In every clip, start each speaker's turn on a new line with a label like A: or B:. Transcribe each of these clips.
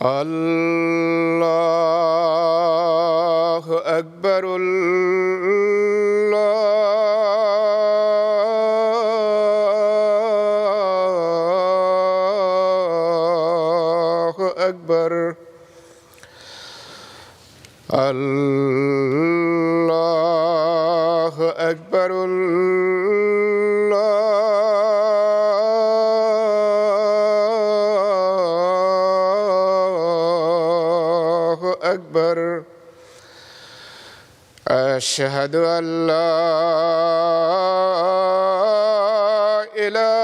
A: اللہ اکبر اللہ اکبر اللہ اکبر اکبر اشہد ان لا الہ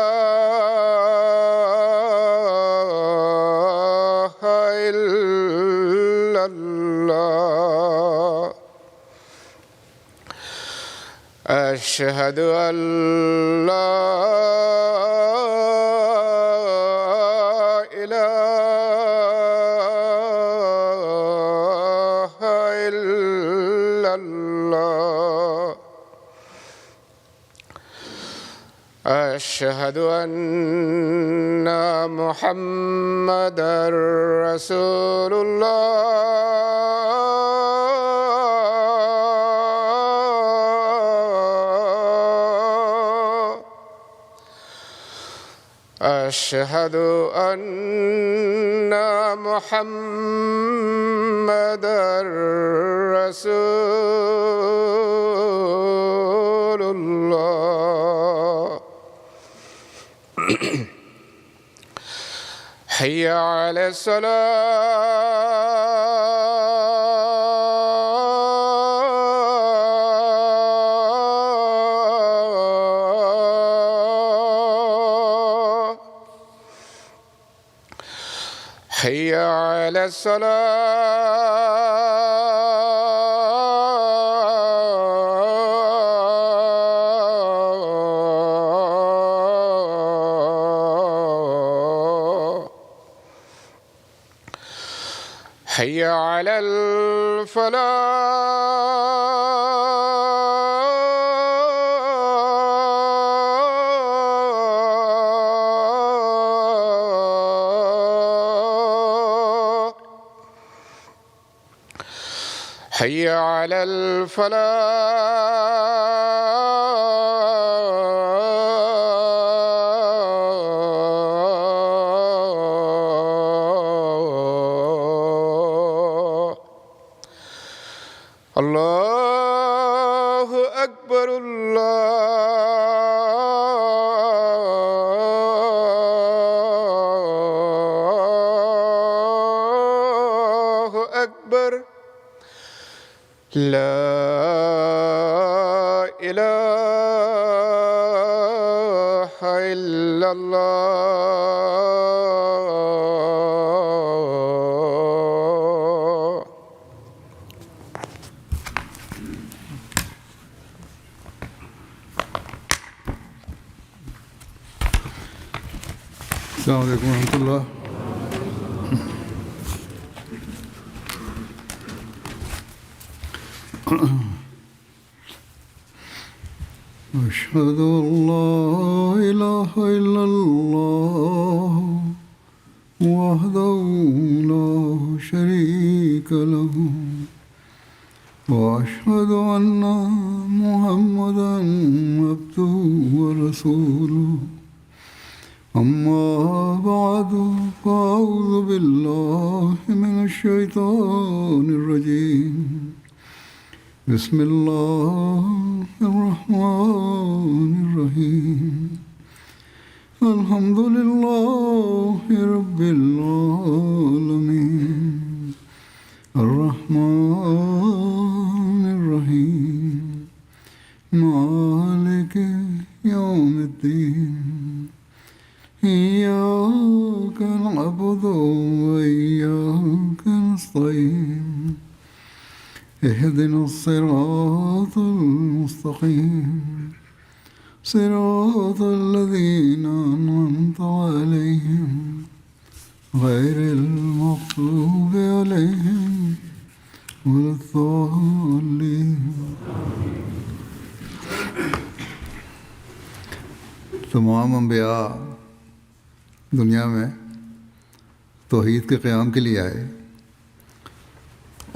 A: الا اللہ اشہد ان لا أشهد أن محمدًا رسول الله أشهد أن محمدًا رسول الله حي على الصلاة حي على حي على الفلاح حي على الفلاح الله أكبر الله أكبر لا إله إلا الله
B: السلام علیکم ورحمۃ اللہ. أشهد أن لا إله إلا الله وحده لا شريك له وأشهد أن محمدا عبده ورسوله أما بعد فأعوذ بالله من الشيطان الرجيم بسم الله الرحمن الرحيم الحمد لله رب العالمين الرحمن الرحيم مالك يوم الدين إياك نستعين اهدنا الصراط المستقيم صراط الذين أنعمت عليهم غير المغضوب عليهم ولا الضالين. تمام انبیاء دنیا میں توحید کے قیام کے لیے آئے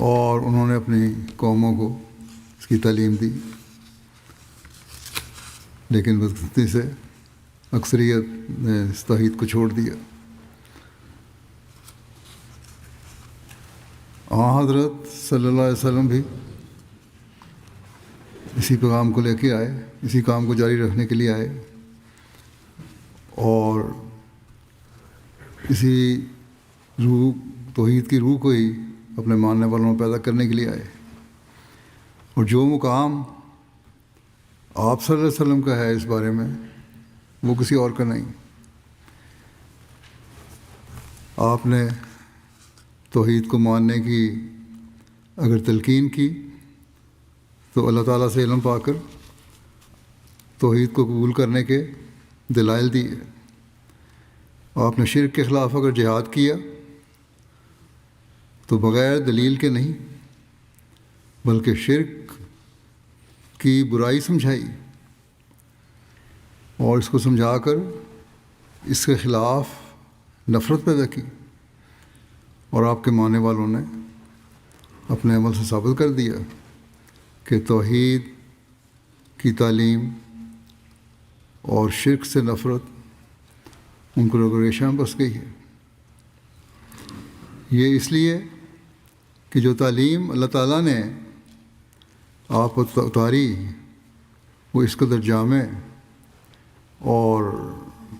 B: اور انہوں نے اپنی قوموں کو اس کی تعلیم دی، لیکن بدقسمتی سے اکثریت نے اس توحید کو چھوڑ دیا. حضرت صلی اللہ علیہ وسلم بھی اسی پیغام کو لے کے آئے، اسی کام کو جاری رکھنے کے لیے آئے اور اسی روح، توحید کی روح کو ہی اپنے ماننے والوں میں پیدا کرنے کے لیے آئے. اور جو مقام آپ صلی اللہ علیہ وسلم کا ہے اس بارے میں، وہ کسی اور کا نہیں. آپ نے توحید کو ماننے کی اگر تلقین کی تو اللہ تعالیٰ سے علم پا کر توحید کو قبول کرنے کے دلائل دیے. آپ نے شرک کے خلاف اگر جہاد کیا تو بغیر دلیل کے نہیں، بلکہ شرک کی برائی سمجھائی اور اس کو سمجھا کر اس کے خلاف نفرت پیدا کی، اور آپ کے ماننے والوں نے اپنے عمل سے ثابت کر دیا کہ توحید کی تعلیم اور شرک سے نفرت ان کو ریشہ میں بس گئی ہے. یہ اس لیے کہ جو تعلیم اللہ تعالیٰ نے آپ پر اتاری وہ اس قدر جامع اور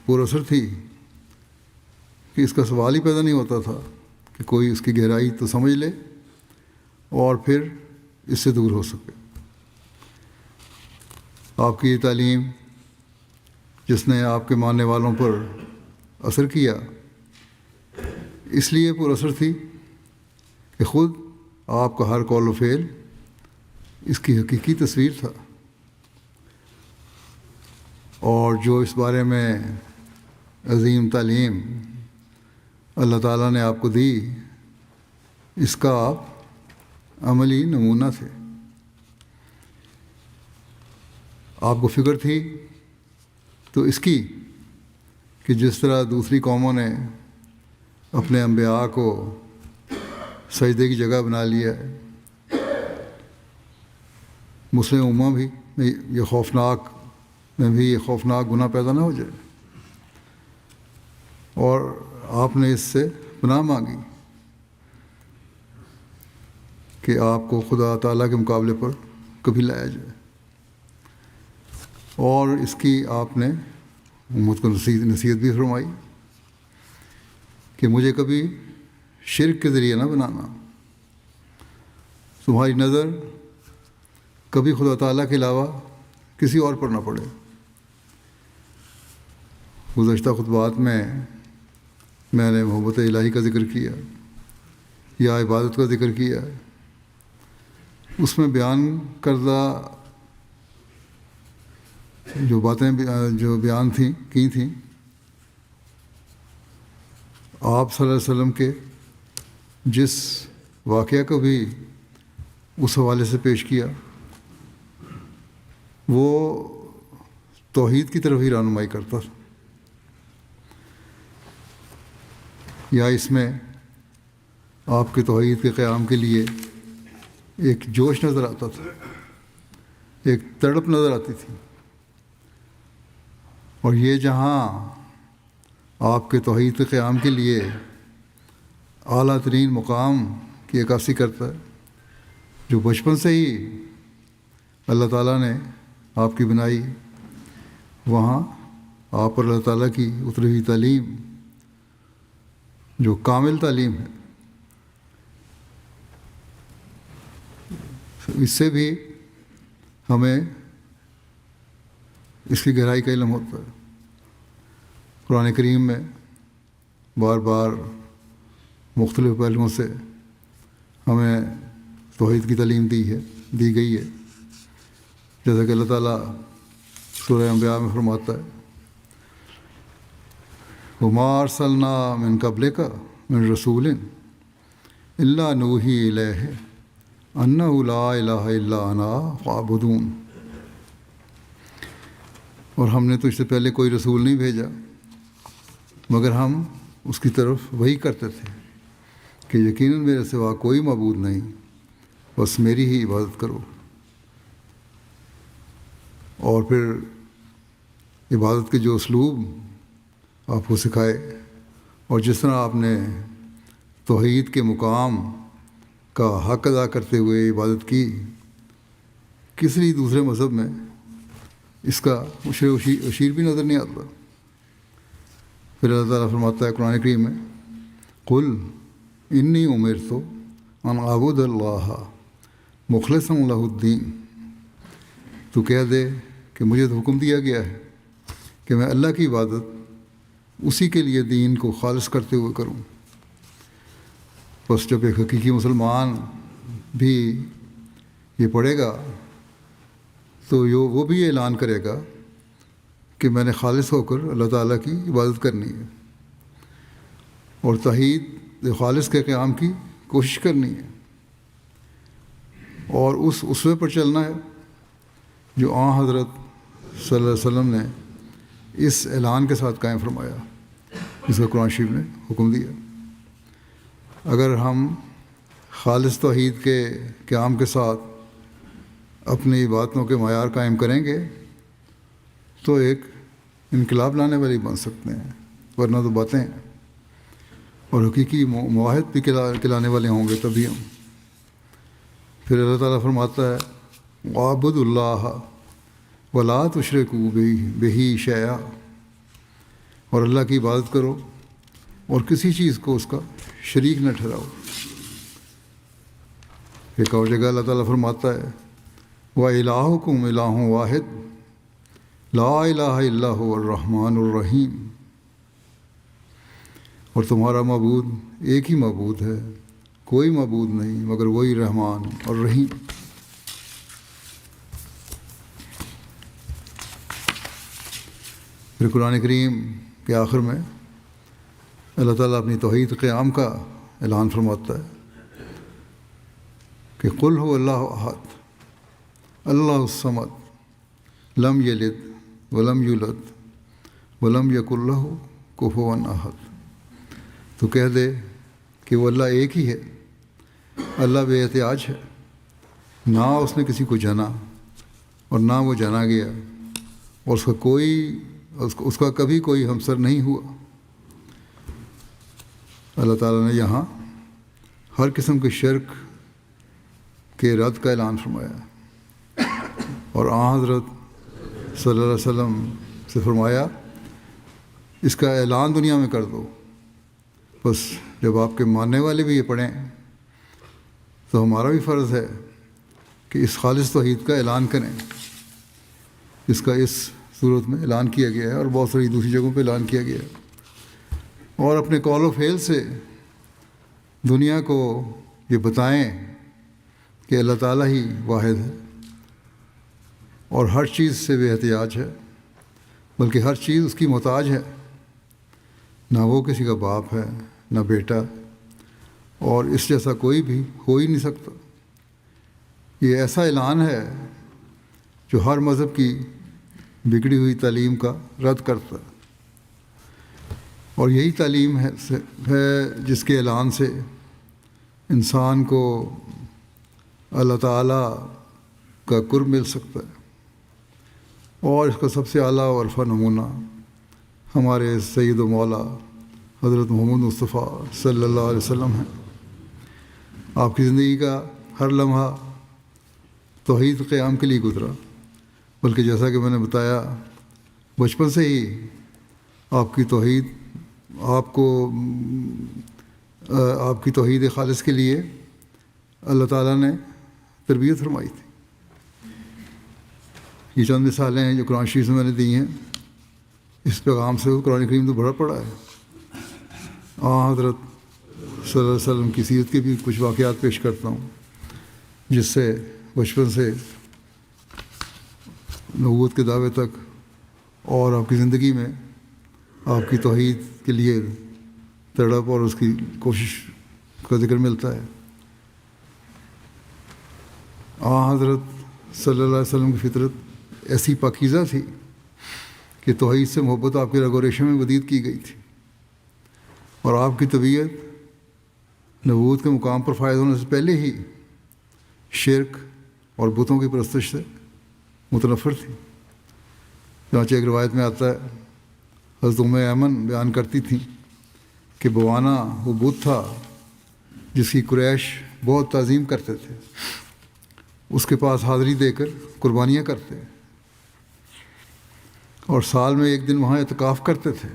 B: پر اثر تھی کہ اس کا سوال ہی پیدا نہیں ہوتا تھا کہ کوئی اس کی گہرائی تو سمجھ لے اور پھر اس سے دور ہو سکے. آپ کی یہ تعلیم جس نے آپ کے ماننے والوں پر اثر کیا اس لیے پر اثر تھی کہ خود آپ کا ہر قول و فعل اس کی حقیقی تصویر تھا، اور جو اس بارے میں عظیم تعلیم اللہ تعالیٰ نے آپ کو دی اس کا آپ عملی نمونہ تھے. آپ کو فکر تھی تو اس کی کہ جس طرح دوسری قوموں نے اپنے انبیاء کو سجدے کی جگہ بنا لیا ہے، مسلم امہ بھی یہ خوفناک گناہ پیدا نہ ہو جائے. اور آپ نے اس سے پناہ مانگی کہ آپ کو خدا تعالیٰ کے مقابلے پر کبھی لایا جائے، اور اس کی آپ نے امت کو نصیحت بھی فرمائی کہ مجھے کبھی شرک کے ذریعے نہ بنانا، تمہاری نظر کبھی خدا تعالیٰ کے علاوہ کسی اور پر نہ پڑے. گزشتہ خطبات میں نے محبت الہی کا ذکر کیا یا عبادت کا ذکر کیا، اس میں بیان کردہ جو باتیں جو بیان کی تھیں آپ صلی اللہ علیہ وسلم کے جس واقعہ کو بھی اس حوالے سے پیش کیا وہ توحید کی طرف ہی رہنمائی کرتا تھا، یا اس میں آپ کے توحید کے قیام کے لیے ایک جوش نظر آتا تھا، ایک تڑپ نظر آتی تھی. اور یہ جہاں آپ کے توحید کے قیام کے لیے اعلیٰ ترین مقام کی عکاسی کرتا ہے، جو بچپن سے ہی اللہ تعالیٰ نے آپ کی بنائی، وہاں آپ پر اللہ تعالیٰ کی اتری ہوئی تعلیم جو کامل تعلیم ہے، اس سے بھی ہمیں اس کی گہرائی کا علم ہوتا ہے. قرآن کریم میں بار بار مختلف پہلوؤں سے ہمیں توحید کی تعلیم دی گئی ہے، جیسا کہ اللہ تعالیٰ سورہ انبیاء میں فرماتا ہے وَمَا أَرْسَلْنَا مِن قَبْلِكَ مِن رَسُولٍ إِلَّا نُوحِي إِلَيْهِ أَنَّهُ لَا إِلَٰهَ إِلَّا أَنَا فَاعْبُدُونِ، اور ہم نے تو اس سے پہلے کوئی رسول نہیں بھیجا مگر ہم اس کی طرف وہی کرتے تھے کہ یقیناً میرے سوا کوئی معبود نہیں، بس میری ہی عبادت کرو۔ اور پھر عبادت کے جو اسلوب آپ کو سکھائے اور جس طرح آپ نے توحید کے مقام کا حق ادا کرتے ہوئے عبادت کی، کسی دوسرے مذہب میں اس کا اشیر بھی نظر نہیں آتا۔ پھر اللہ تعالیٰ فرماتا ہے قرآن کریم میں قُلْ إِنِّي أُمِرْتُ أَنْ أَعْبُدَ اللَّهَ مُخْلِصًا لَهُ الدِّينَ، تو کہہ دے کہ مجھے تو حکم دیا گیا ہے کہ میں اللہ کی عبادت اسی کے لیے دین کو خالص کرتے ہوئے کروں۔ بس جب ایک حقیقی مسلمان بھی یہ پڑھے گا تو وہ بھی اعلان کرے گا کہ میں نے خالص ہو کر اللہ تعالیٰ کی عبادت کرنی ہے اور توحید خالص کے قیام کی کوشش کرنی ہے، اور اس اسوے پر چلنا ہے جو حضرت صلی اللہ علیہ وسلم نے اس اعلان کے ساتھ قائم فرمایا، جس کا قرآن شریف نے حکم دیا۔ اگر ہم خالص توحید کے قیام کے ساتھ اپنی عبادتوں کے معیار قائم کریں گے تو ایک انقلاب لانے والی بن سکتے ہیں، ورنہ تو باتیں ہیں، اور حقیقی معاہد بھی کلانے والے ہوں گے تبھی ہم۔ پھر اللہ تعالیٰ فرماتا ہے وَاعْبُدُوا اللَّهَ وَلَا تُشْرِكُوا بِهِ شَيْئًا، اور اللہ کی عبادت کرو اور کسی چیز کو اس کا شریک نہ ٹھہراؤ۔ ایک اور جگہ اللہ تعالیٰ فرماتا ہے وَإِلَٰهُكُمْ إِلَٰهٌ وَاحِدٌ لَا إِلَٰهَ إِلَّا هُوَ الرَّحْمَٰنُ الرَّحِيمُ، اور تمہارا معبود ایک ہی معبود ہے، کوئی معبود نہیں مگر وہی رحمان اور رحیم۔ پھر قرآن کریم کے آخر میں اللہ تعالیٰ اپنی توحید قیام کا اعلان فرماتا ہے کہ قُلْ هُوَ اللَّهُ أَحَدٌ اللَّهُ الصَّمَدُ لَمْ يَلِدْ وَلَمْ يُولَدْ وَلَمْ يَكُنْ لَهُ كُفُوًا أَحَدٌ، تو کہہ دے کہ وہ اللہ ایک ہی ہے، اللہ بے احتیاج ہے، نہ اس نے کسی کو جانا اور نہ وہ جانا گیا، اور اس کا کبھی کوئی ہمسر نہیں ہوا۔ اللہ تعالیٰ نے یہاں ہر قسم کے شرک کے رد کا اعلان فرمایا، اور حضرت صلی اللہ علیہ وسلم سے فرمایا اس کا اعلان دنیا میں کر دو۔ بس جب آپ کے ماننے والے بھی یہ پڑھیں تو ہمارا بھی فرض ہے کہ اس خالص توحید کا اعلان کریں، جس کا اس صورت میں اعلان کیا گیا ہے اور بہت ساری دوسری جگہوں پہ اعلان کیا گیا ہے، اور اپنے قول و فعل سے دنیا کو یہ بتائیں کہ اللہ تعالیٰ ہی واحد ہے اور ہر چیز سے بے احتیاج ہے، بلکہ ہر چیز اس کی محتاج ہے، نہ وہ کسی کا باپ ہے نہ بیٹا، اور اس جیسا کوئی بھی ہو ہی نہیں سکتا۔ یہ ایسا اعلان ہے جو ہر مذہب کی بگڑی ہوئی تعلیم کا رد کرتا ہے، اور یہی تعلیم ہے جس کے اعلان سے انسان کو اللہ تعالیٰ کا قرب مل سکتا ہے، اور اس کا سب سے اعلیٰ اور عرفہ نمونہ ہمارے سید و مولا حضرت محمد مصطفیٰ صلی اللہ علیہ وسلم ہیں۔ آپ کی زندگی کا ہر لمحہ توحید قیام کے لیے گزرا، بلکہ جیسا کہ میں نے بتایا بچپن سے ہی آپ کی توحید خالص کے لیے اللہ تعالیٰ نے تربیت فرمائی تھی۔ یہ چند مثالیں ہیں جو قرآن شریف سے میں نے دی ہیں، اس پیغام سے قرآن کریم تو بھرا پڑا ہے۔ حضرت صلی اللہ علیہ وسلم کی سیرت کے بھی کچھ واقعات پیش کرتا ہوں، جس سے بچپن سے نبوت کے دعوے تک اور آپ کی زندگی میں آپ کی توحید کے لیے تڑپ اور اس کی کوشش کا ذکر ملتا ہے۔ حضرت صلی اللہ علیہ وسلم کی فطرت ایسی پاکیزہ تھی کہ توحید سے محبت آپ کے رگ و ریشے میں بدید کی گئی تھی، اور آپ کی طبیعت نبوت کے مقام پر فائز ہونے سے پہلے ہی شرک اور بتوں کی پرستش سے متنفر تھی۔ چنانچہ ایک روایت میں آتا ہے، حضرت ایمن بیان کرتی تھیں کہ بوانا وہ بت تھا جس کی قریش بہت تعظیم کرتے تھے، اس کے پاس حاضری دے کر قربانیاں کرتے اور سال میں ایک دن وہاں اعتکاف کرتے تھے۔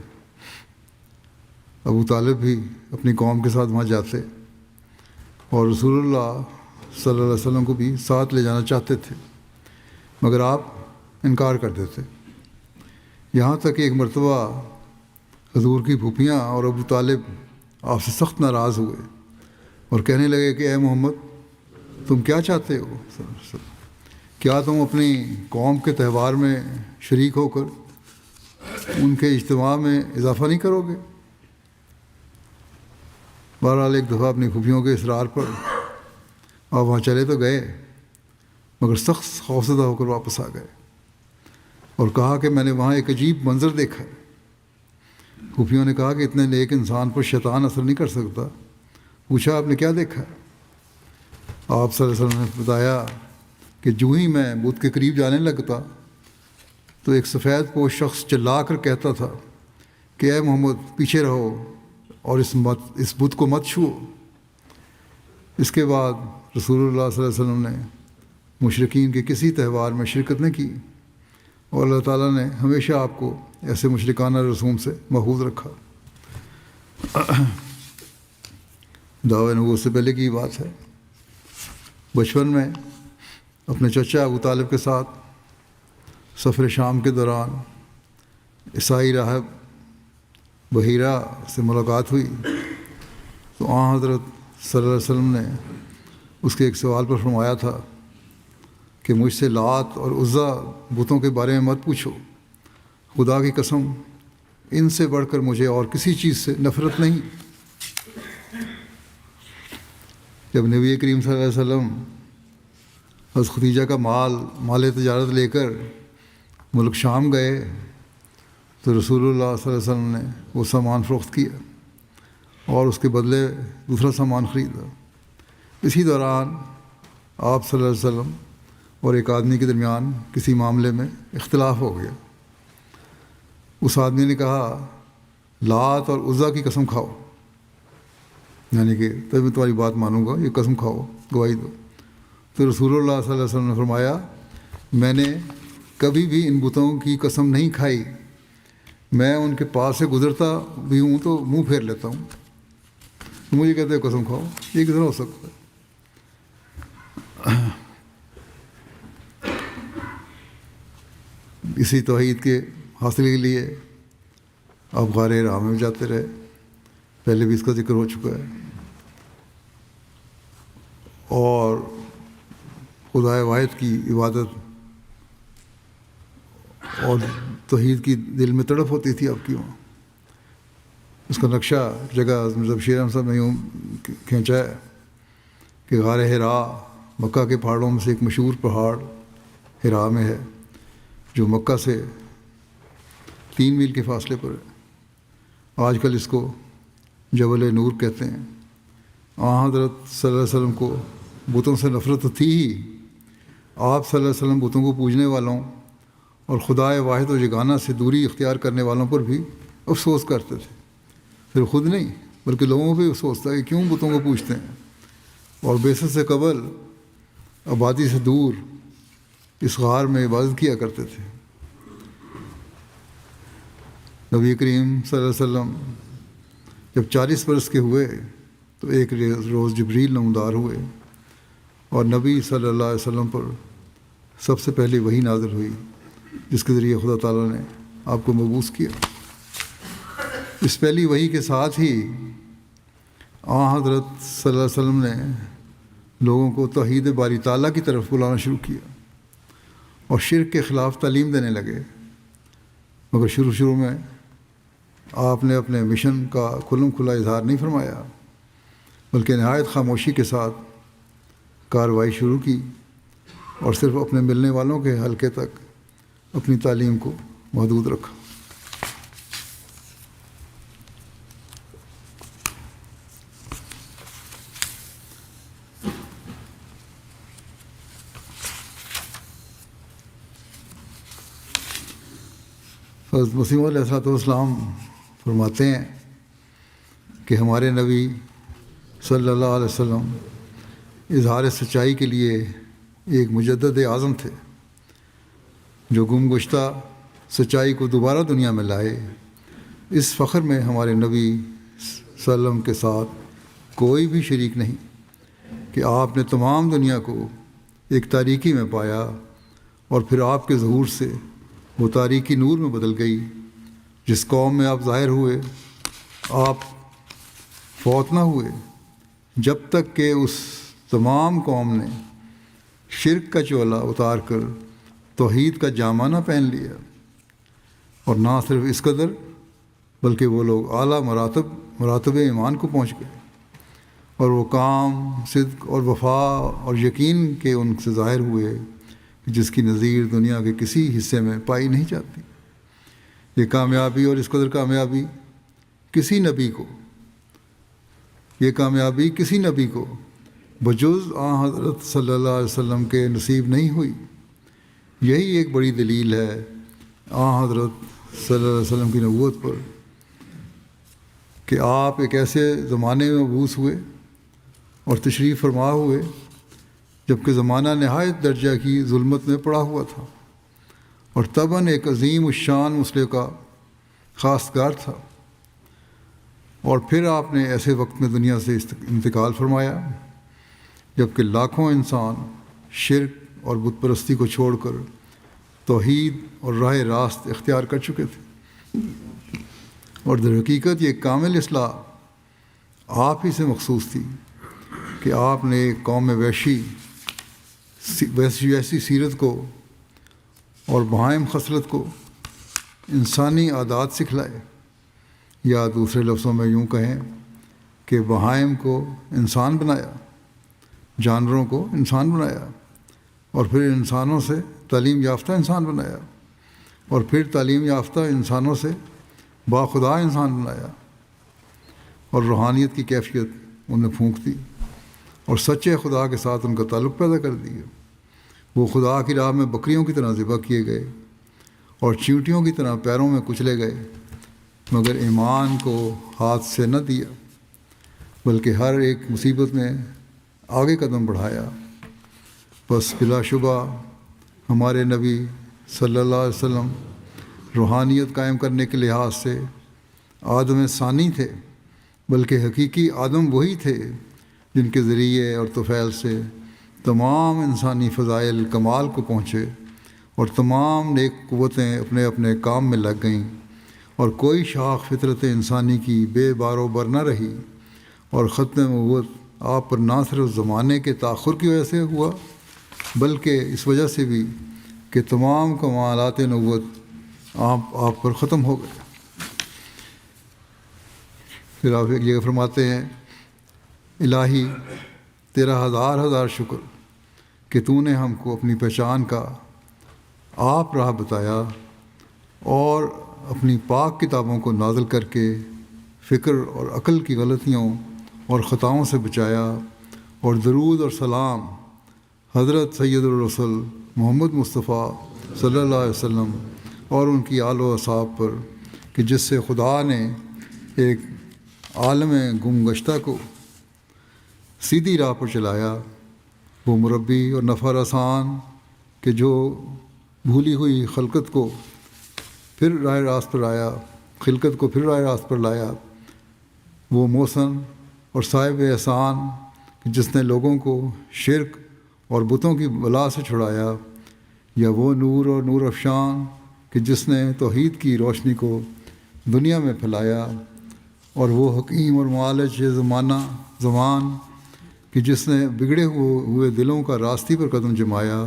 B: ابو طالب بھی اپنی قوم کے ساتھ وہاں جاتے اور رسول اللہ صلی اللہ علیہ وسلم کو بھی ساتھ لے جانا چاہتے تھے، مگر آپ انکار کر دیتے۔ یہاں تک کہ ایک مرتبہ حضور کی پھوپھیاں اور ابو طالب آپ سے سخت ناراض ہوئے اور کہنے لگے کہ اے محمد، تم کیا چاہتے ہو؟ کیا تم اپنی قوم کے تہوار میں شریک ہو کر ان کے اجتماع میں اضافہ نہیں کرو گے؟ بہرحال ایک دفعہ اپنی پھوپھیوں کے اصرار پر آپ وہاں چلے تو گئے، مگر سخت خوفزدہ ہو کر واپس آ گئے اور کہا کہ میں نے وہاں ایک عجیب منظر دیکھا ہے۔ پھوپھیوں نے کہا کہ اتنے نیک انسان پر شیطان اثر نہیں کر سکتا۔ پوچھا آپ نے کیا دیکھا؟ آپ صلی اللہ علیہ وسلم نے بتایا کہ جو ہی میں بت کے قریب جانے لگتا تو ایک سفید پوش شخص چلا کر کہتا تھا کہ اے محمد پیچھے رہو اور اس بت کو مت چھوؤ۔ اس کے بعد رسول اللہ صلی اللہ علیہ وسلم نے مشرکین کے کسی تہوار میں شرکت نہیں کی، اور اللہ تعالیٰ نے ہمیشہ آپ کو ایسے مشرکانہ رسوم سے محفوظ رکھا۔ دعوی نبوت سے پہلے کی بات ہے، بچپن میں اپنے چچا ابو طالب کے ساتھ سفر شام کے دوران عیسائی راہب بحیرہ سے ملاقات ہوئی تو حضرت صلی اللہ علیہ وسلم نے اس کے ایک سوال پر فرمایا تھا کہ مجھ سے لات اور عزا بتوں کے بارے میں مت پوچھو، خدا کی قسم ان سے بڑھ کر مجھے اور کسی چیز سے نفرت نہیں۔ جب نبی کریم صلی اللہ علیہ وسلم حضرت خدیجہ کا مال تجارت لے کر ملک شام گئے تو رسول اللہ صلی اللہ علیہ وسلم نے وہ سامان فروخت کیا اور اس کے بدلے دوسرا سامان خریدا۔ اسی دوران آپ صلی اللہ علیہ وسلم اور ایک آدمی کے درمیان کسی معاملے میں اختلاف ہو گیا۔ اس آدمی نے کہا لات اور عزا کی قسم کھاؤ، یعنی کہ تب میں تمہاری بات مانوں گا، یہ قسم کھاؤ، گواہی دو۔ تو رسول اللہ صلی اللہ علیہ وسلم نے فرمایا میں نے کبھی بھی ان بتوں کی قسم نہیں کھائی، میں ان کے پاس سے گزرتا بھی ہوں تو منہ پھیر لیتا ہوں، تو مجھے کہتے ہیں قسم کھاؤ، یہ کس طرح ہو سکتا ہے؟ اسی توحید کے حاصل کے لیے آپ غار حرا میں جاتے رہے، پہلے بھی اس کا ذکر ہو چکا ہے، اور خدا واحد کی عبادت اور توحید کی دل میں تڑپ ہوتی تھی آپ کی وہاں۔ اس کا نقشہ جگہ مرزا بشیر احمد صاحب نے یوں کھینچا ہے کہ غار حرا مکہ کے پہاڑوں میں سے ایک مشہور پہاڑ حرا میں ہے، جو مکہ سے 3 میل کے فاصلے پر ہے۔ آج کل اس کو جبل نور کہتے ہیں۔ حضرت صلی اللہ علیہ وسلم کو بتوں سے نفرت تو تھی ہی، آپ صلی اللہ علیہ وسلم بتوں کو پوجنے والوں اور خدا واحد و یگانہ سے دوری اختیار کرنے والوں پر بھی افسوس کرتے تھے، پھر خود نہیں بلکہ لوگوں پہ افسوس تھا کہ کیوں بتوں کو پوجتے ہیں، اور بعثت سے قبل آبادی سے دور اس غار میں عبادت کیا کرتے تھے۔ نبی کریم صلی اللہ علیہ وسلم جب 40 برس کے ہوئے تو ایک روز جبریل نمودار ہوئے اور نبی صلی اللہ علیہ وسلم پر سب سے پہلے وحی نازل ہوئی، جس کے ذریعے خدا تعالیٰ نے آپ کو مبعوث کیا۔ اس پہلی وحی کے ساتھ ہی حضرت صلی اللہ علیہ وسلم نے لوگوں کو توحید باری تعالیٰ کی طرف بلانا شروع کیا اور شرک کے خلاف تعلیم دینے لگے، مگر شروع میں آپ نے اپنے مشن کا کھلم کھلا اظہار نہیں فرمایا، بلکہ نہایت خاموشی کے ساتھ کارروائی شروع کی اور صرف اپنے ملنے والوں کے حلقے تک اپنی تعلیم کو محدود رکھا۔ حضرت مسیح علیہ السلام فرماتے ہیں کہ ہمارے نبی صلی اللہ علیہ وسلم اظہار سچائی کے لیے ایک مجدد اعظم تھے جو گم گشتہ سچائی کو دوبارہ دنیا میں لائے۔ اس فخر میں ہمارے نبی صلی اللہ علیہ وسلم کے ساتھ کوئی بھی شریک نہیں کہ آپ نے تمام دنیا کو ایک تاریکی میں پایا اور پھر آپ کے ظہور سے وہ تاریکی نور میں بدل گئی۔ جس قوم میں آپ ظاہر ہوئے آپ فوت نہ ہوئے جب تک کہ اس تمام قوم نے شرک کا چولا اتار کر توحید کا جامہ نہ پہن لیا، اور نہ صرف اس قدر بلکہ وہ لوگ اعلیٰ مراتب ایمان کو پہنچ گئے، اور وہ کام صدق اور وفا اور یقین کے ان سے ظاہر ہوئے جس کی نظیر دنیا کے کسی حصے میں پائی نہیں جاتی۔ یہ کامیابی اور اس قدر کامیابی کسی نبی کو بجز حضرت صلی اللہ علیہ وسلم کے نصیب نہیں ہوئی۔ یہی ایک بڑی دلیل ہے حضرت صلی اللہ علیہ وسلم کی نبوت پر کہ آپ ایک ایسے زمانے میں مبعوث ہوئے اور تشریف فرما ہوئے جب کہ زمانہ نہایت درجہ کی ظلمت میں پڑا ہوا تھا اور طبعاً ایک عظیم الشان مسئلے کا خاصگار تھا، اور پھر آپ نے ایسے وقت میں دنیا سے انتقال فرمایا جب کہ لاکھوں انسان شرک اور بت پرستی کو چھوڑ کر توحید اور راہ راست اختیار کر چکے تھے، اور در حقیقت یہ کامل اصلاح آپ ہی سے مخصوص تھی کہ آپ نے ایک قوم ویسی سیرت کو اور بہائم خصلت کو انسانی عادات سکھلائے، یا دوسرے لفظوں میں یوں کہیں کہ بہائم کو انسان بنایا، جانوروں کو انسان بنایا، اور پھر انسانوں سے تعلیم یافتہ انسان بنایا، اور پھر تعلیم یافتہ انسانوں سے باخدا انسان بنایا، اور روحانیت کی کیفیت انہیں پھونک دی اور سچے خدا کے ساتھ ان کا تعلق پیدا کر دیا۔ وہ خدا کی راہ میں بکریوں کی طرح ذبح کیے گئے اور چیونٹیوں کی طرح پیروں میں کچلے گئے، مگر ایمان کو ہاتھ سے نہ دیا بلکہ ہر ایک مصیبت میں آگے قدم بڑھایا۔ بس بلا شبہ ہمارے نبی صلی اللہ علیہ وسلم روحانیت قائم کرنے کے لحاظ سے آدم ثانی تھے، بلکہ حقیقی آدم وہی تھے جن کے ذریعے اور طفیل سے تمام انسانی فضائل کمال کو پہنچے اور تمام نیک قوتیں اپنے اپنے کام میں لگ گئیں، اور کوئی شاخ فطرت انسانی کی بے بار و بر نہ رہی، اور ختم نبوت آپ پر نہ صرف زمانے کے تاخر کی وجہ سے ہوا بلکہ اس وجہ سے بھی کہ تمام کمالات نبوت آپ پر ختم ہو گئے۔ پھر آپ ایک جگہ فرماتے ہیں، الہی تیرا ہزار ہزار شکر کہ تو نے ہم کو اپنی پہچان کا آپ راہ بتایا اور اپنی پاک کتابوں کو نازل کر کے فکر اور عقل کی غلطیوں اور خطاؤں سے بچایا، اور درود اور سلام حضرت سید الرسل محمد مصطفیٰ صلی اللہ علیہ وسلم اور ان کی آل و اصحاب پر کہ جس سے خدا نے ایک عالم گم گشتہ کو سیدھی راہ پر چلایا، وہ مربی اور نفع رسان کہ جو بھولی ہوئی خلقت کو پھر راہ راست پر لایا، وہ محسن اور صاحب احسان کہ جس نے لوگوں کو شرک اور بتوں کی بلا سے چھڑایا، یا وہ نور اور نور افشان کہ جس نے توحید کی روشنی کو دنیا میں پھیلایا، اور وہ حکیم اور معالج زمان کہ جس نے بگڑے ہوئے دلوں کا راستی پر قدم جمایا،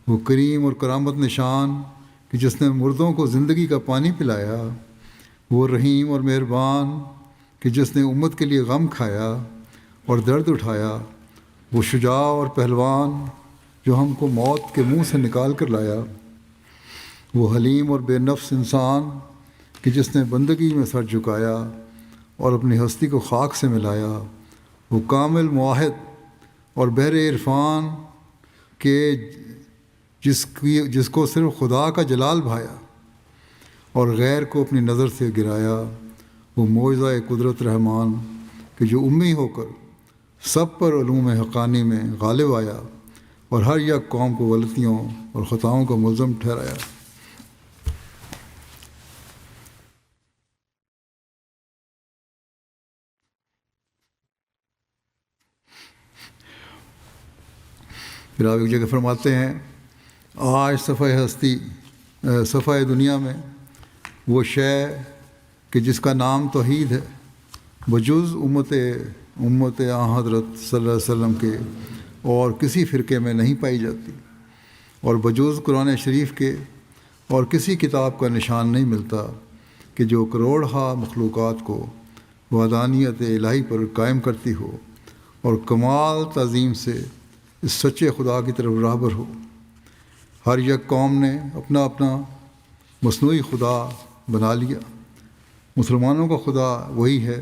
B: وہ کریم اور کرامت نشان کہ جس نے مردوں کو زندگی کا پانی پلایا، وہ رحیم اور مہربان کہ جس نے امت کے لیے غم کھایا اور درد اٹھایا، وہ شجاع اور پہلوان جو ہم کو موت کے منہ سے نکال کر لایا، وہ حلیم اور بے نفس انسان کہ جس نے بندگی میں سر جھکایا اور اپنی ہستی کو خاک سے ملایا، وہ کامل معاہد اور بحر عرفان کہ جس کو صرف خدا کا جلال بھایا اور غیر کو اپنی نظر سے گرایا، وہ معجزہ قدرت رحمان کہ جو امی ہو کر سب پر علوم حقانی میں غالب آیا اور ہر یک قوم کو غلطیوں اور خطاؤں کا ملزم ٹھہرایا۔ پھر آپ ایک جگہ فرماتے ہیں، آج صفحہ دنیا میں وہ شے کہ جس کا نام توحید ہے بجز امت حضرت صلی اللہ علیہ وسلم کے اور کسی فرقے میں نہیں پائی جاتی، اور بجز قرآن شریف کے اور کسی کتاب کا نشان نہیں ملتا کہ جو کروڑہا مخلوقات کو وحدانیت الہی پر قائم کرتی ہو اور کمال تعظیم سے اس سچے خدا کی طرف راہبر ہو۔ ہر یک قوم نے اپنا اپنا مصنوعی خدا بنا لیا۔ مسلمانوں کا خدا وہی ہے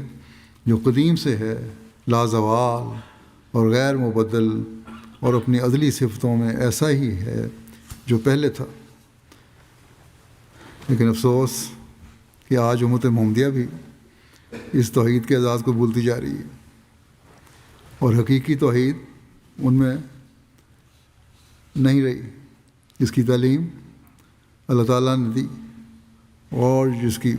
B: جو قدیم سے ہے، لازوال اور غیر مبدل، اور اپنی عدلی صفتوں میں ایسا ہی ہے جو پہلے تھا۔ لیکن افسوس کہ آج امت محمدیہ بھی اس توحید کے اعزاز کو بھولتی جا رہی ہے، اور حقیقی توحید ان میں نہیں رہی، جس کی تعلیم اللہ تعالیٰ نے دی اور جس کی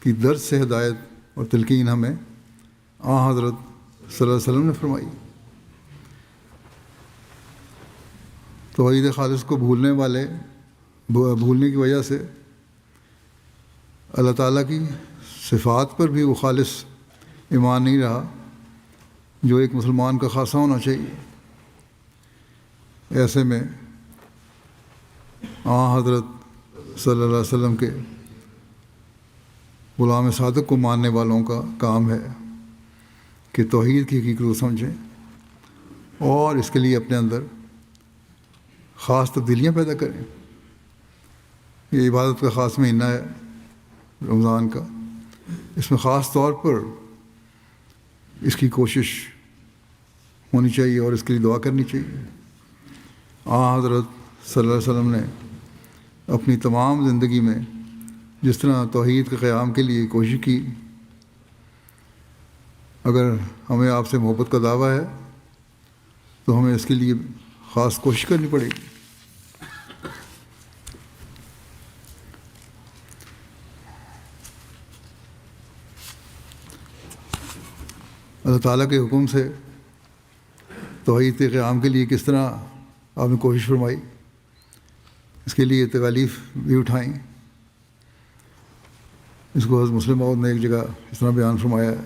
B: درد سے ہدایت اور تلقین ہمیں حضرت صلی اللہ علیہ وسلم نے فرمائی۔ توحید خالص کو بھولنے کی وجہ سے اللہ تعالیٰ کی صفات پر بھی وہ خالص ایمان نہیں رہا جو ایک مسلمان کا خاصہ ہونا چاہیے۔ ایسے میں حضرت صلی اللہ علیہ وسلم کے غلام صادق کو ماننے والوں کا کام ہے کہ توحید کی حقیقت کو سمجھیں اور اس کے لیے اپنے اندر خاص تبدیلیاں پیدا کریں۔ یہ عبادت کا خاص مہینہ ہے رمضان کا، اس میں خاص طور پر اس کی کوشش ہونی چاہیے اور اس کے لیے دعا کرنی چاہیے۔ حضرت صلی اللہ علیہ وسلم نے اپنی تمام زندگی میں جس طرح توحید کے قیام کے لیے کوشش کی، اگر ہمیں آپ سے محبت کا دعویٰ ہے تو ہمیں اس کے لیے خاص کوشش کرنی پڑے گی۔ اللہ تعالیٰ کے حکم سے توحید کے قیام کے لیے کس طرح آپ نے کوشش فرمائی، اس کے لیے تکالیف بھی اٹھائیں۔ اس کو حضرت مسلم موعود نے ایک جگہ اس طرح بیان فرمایا ہے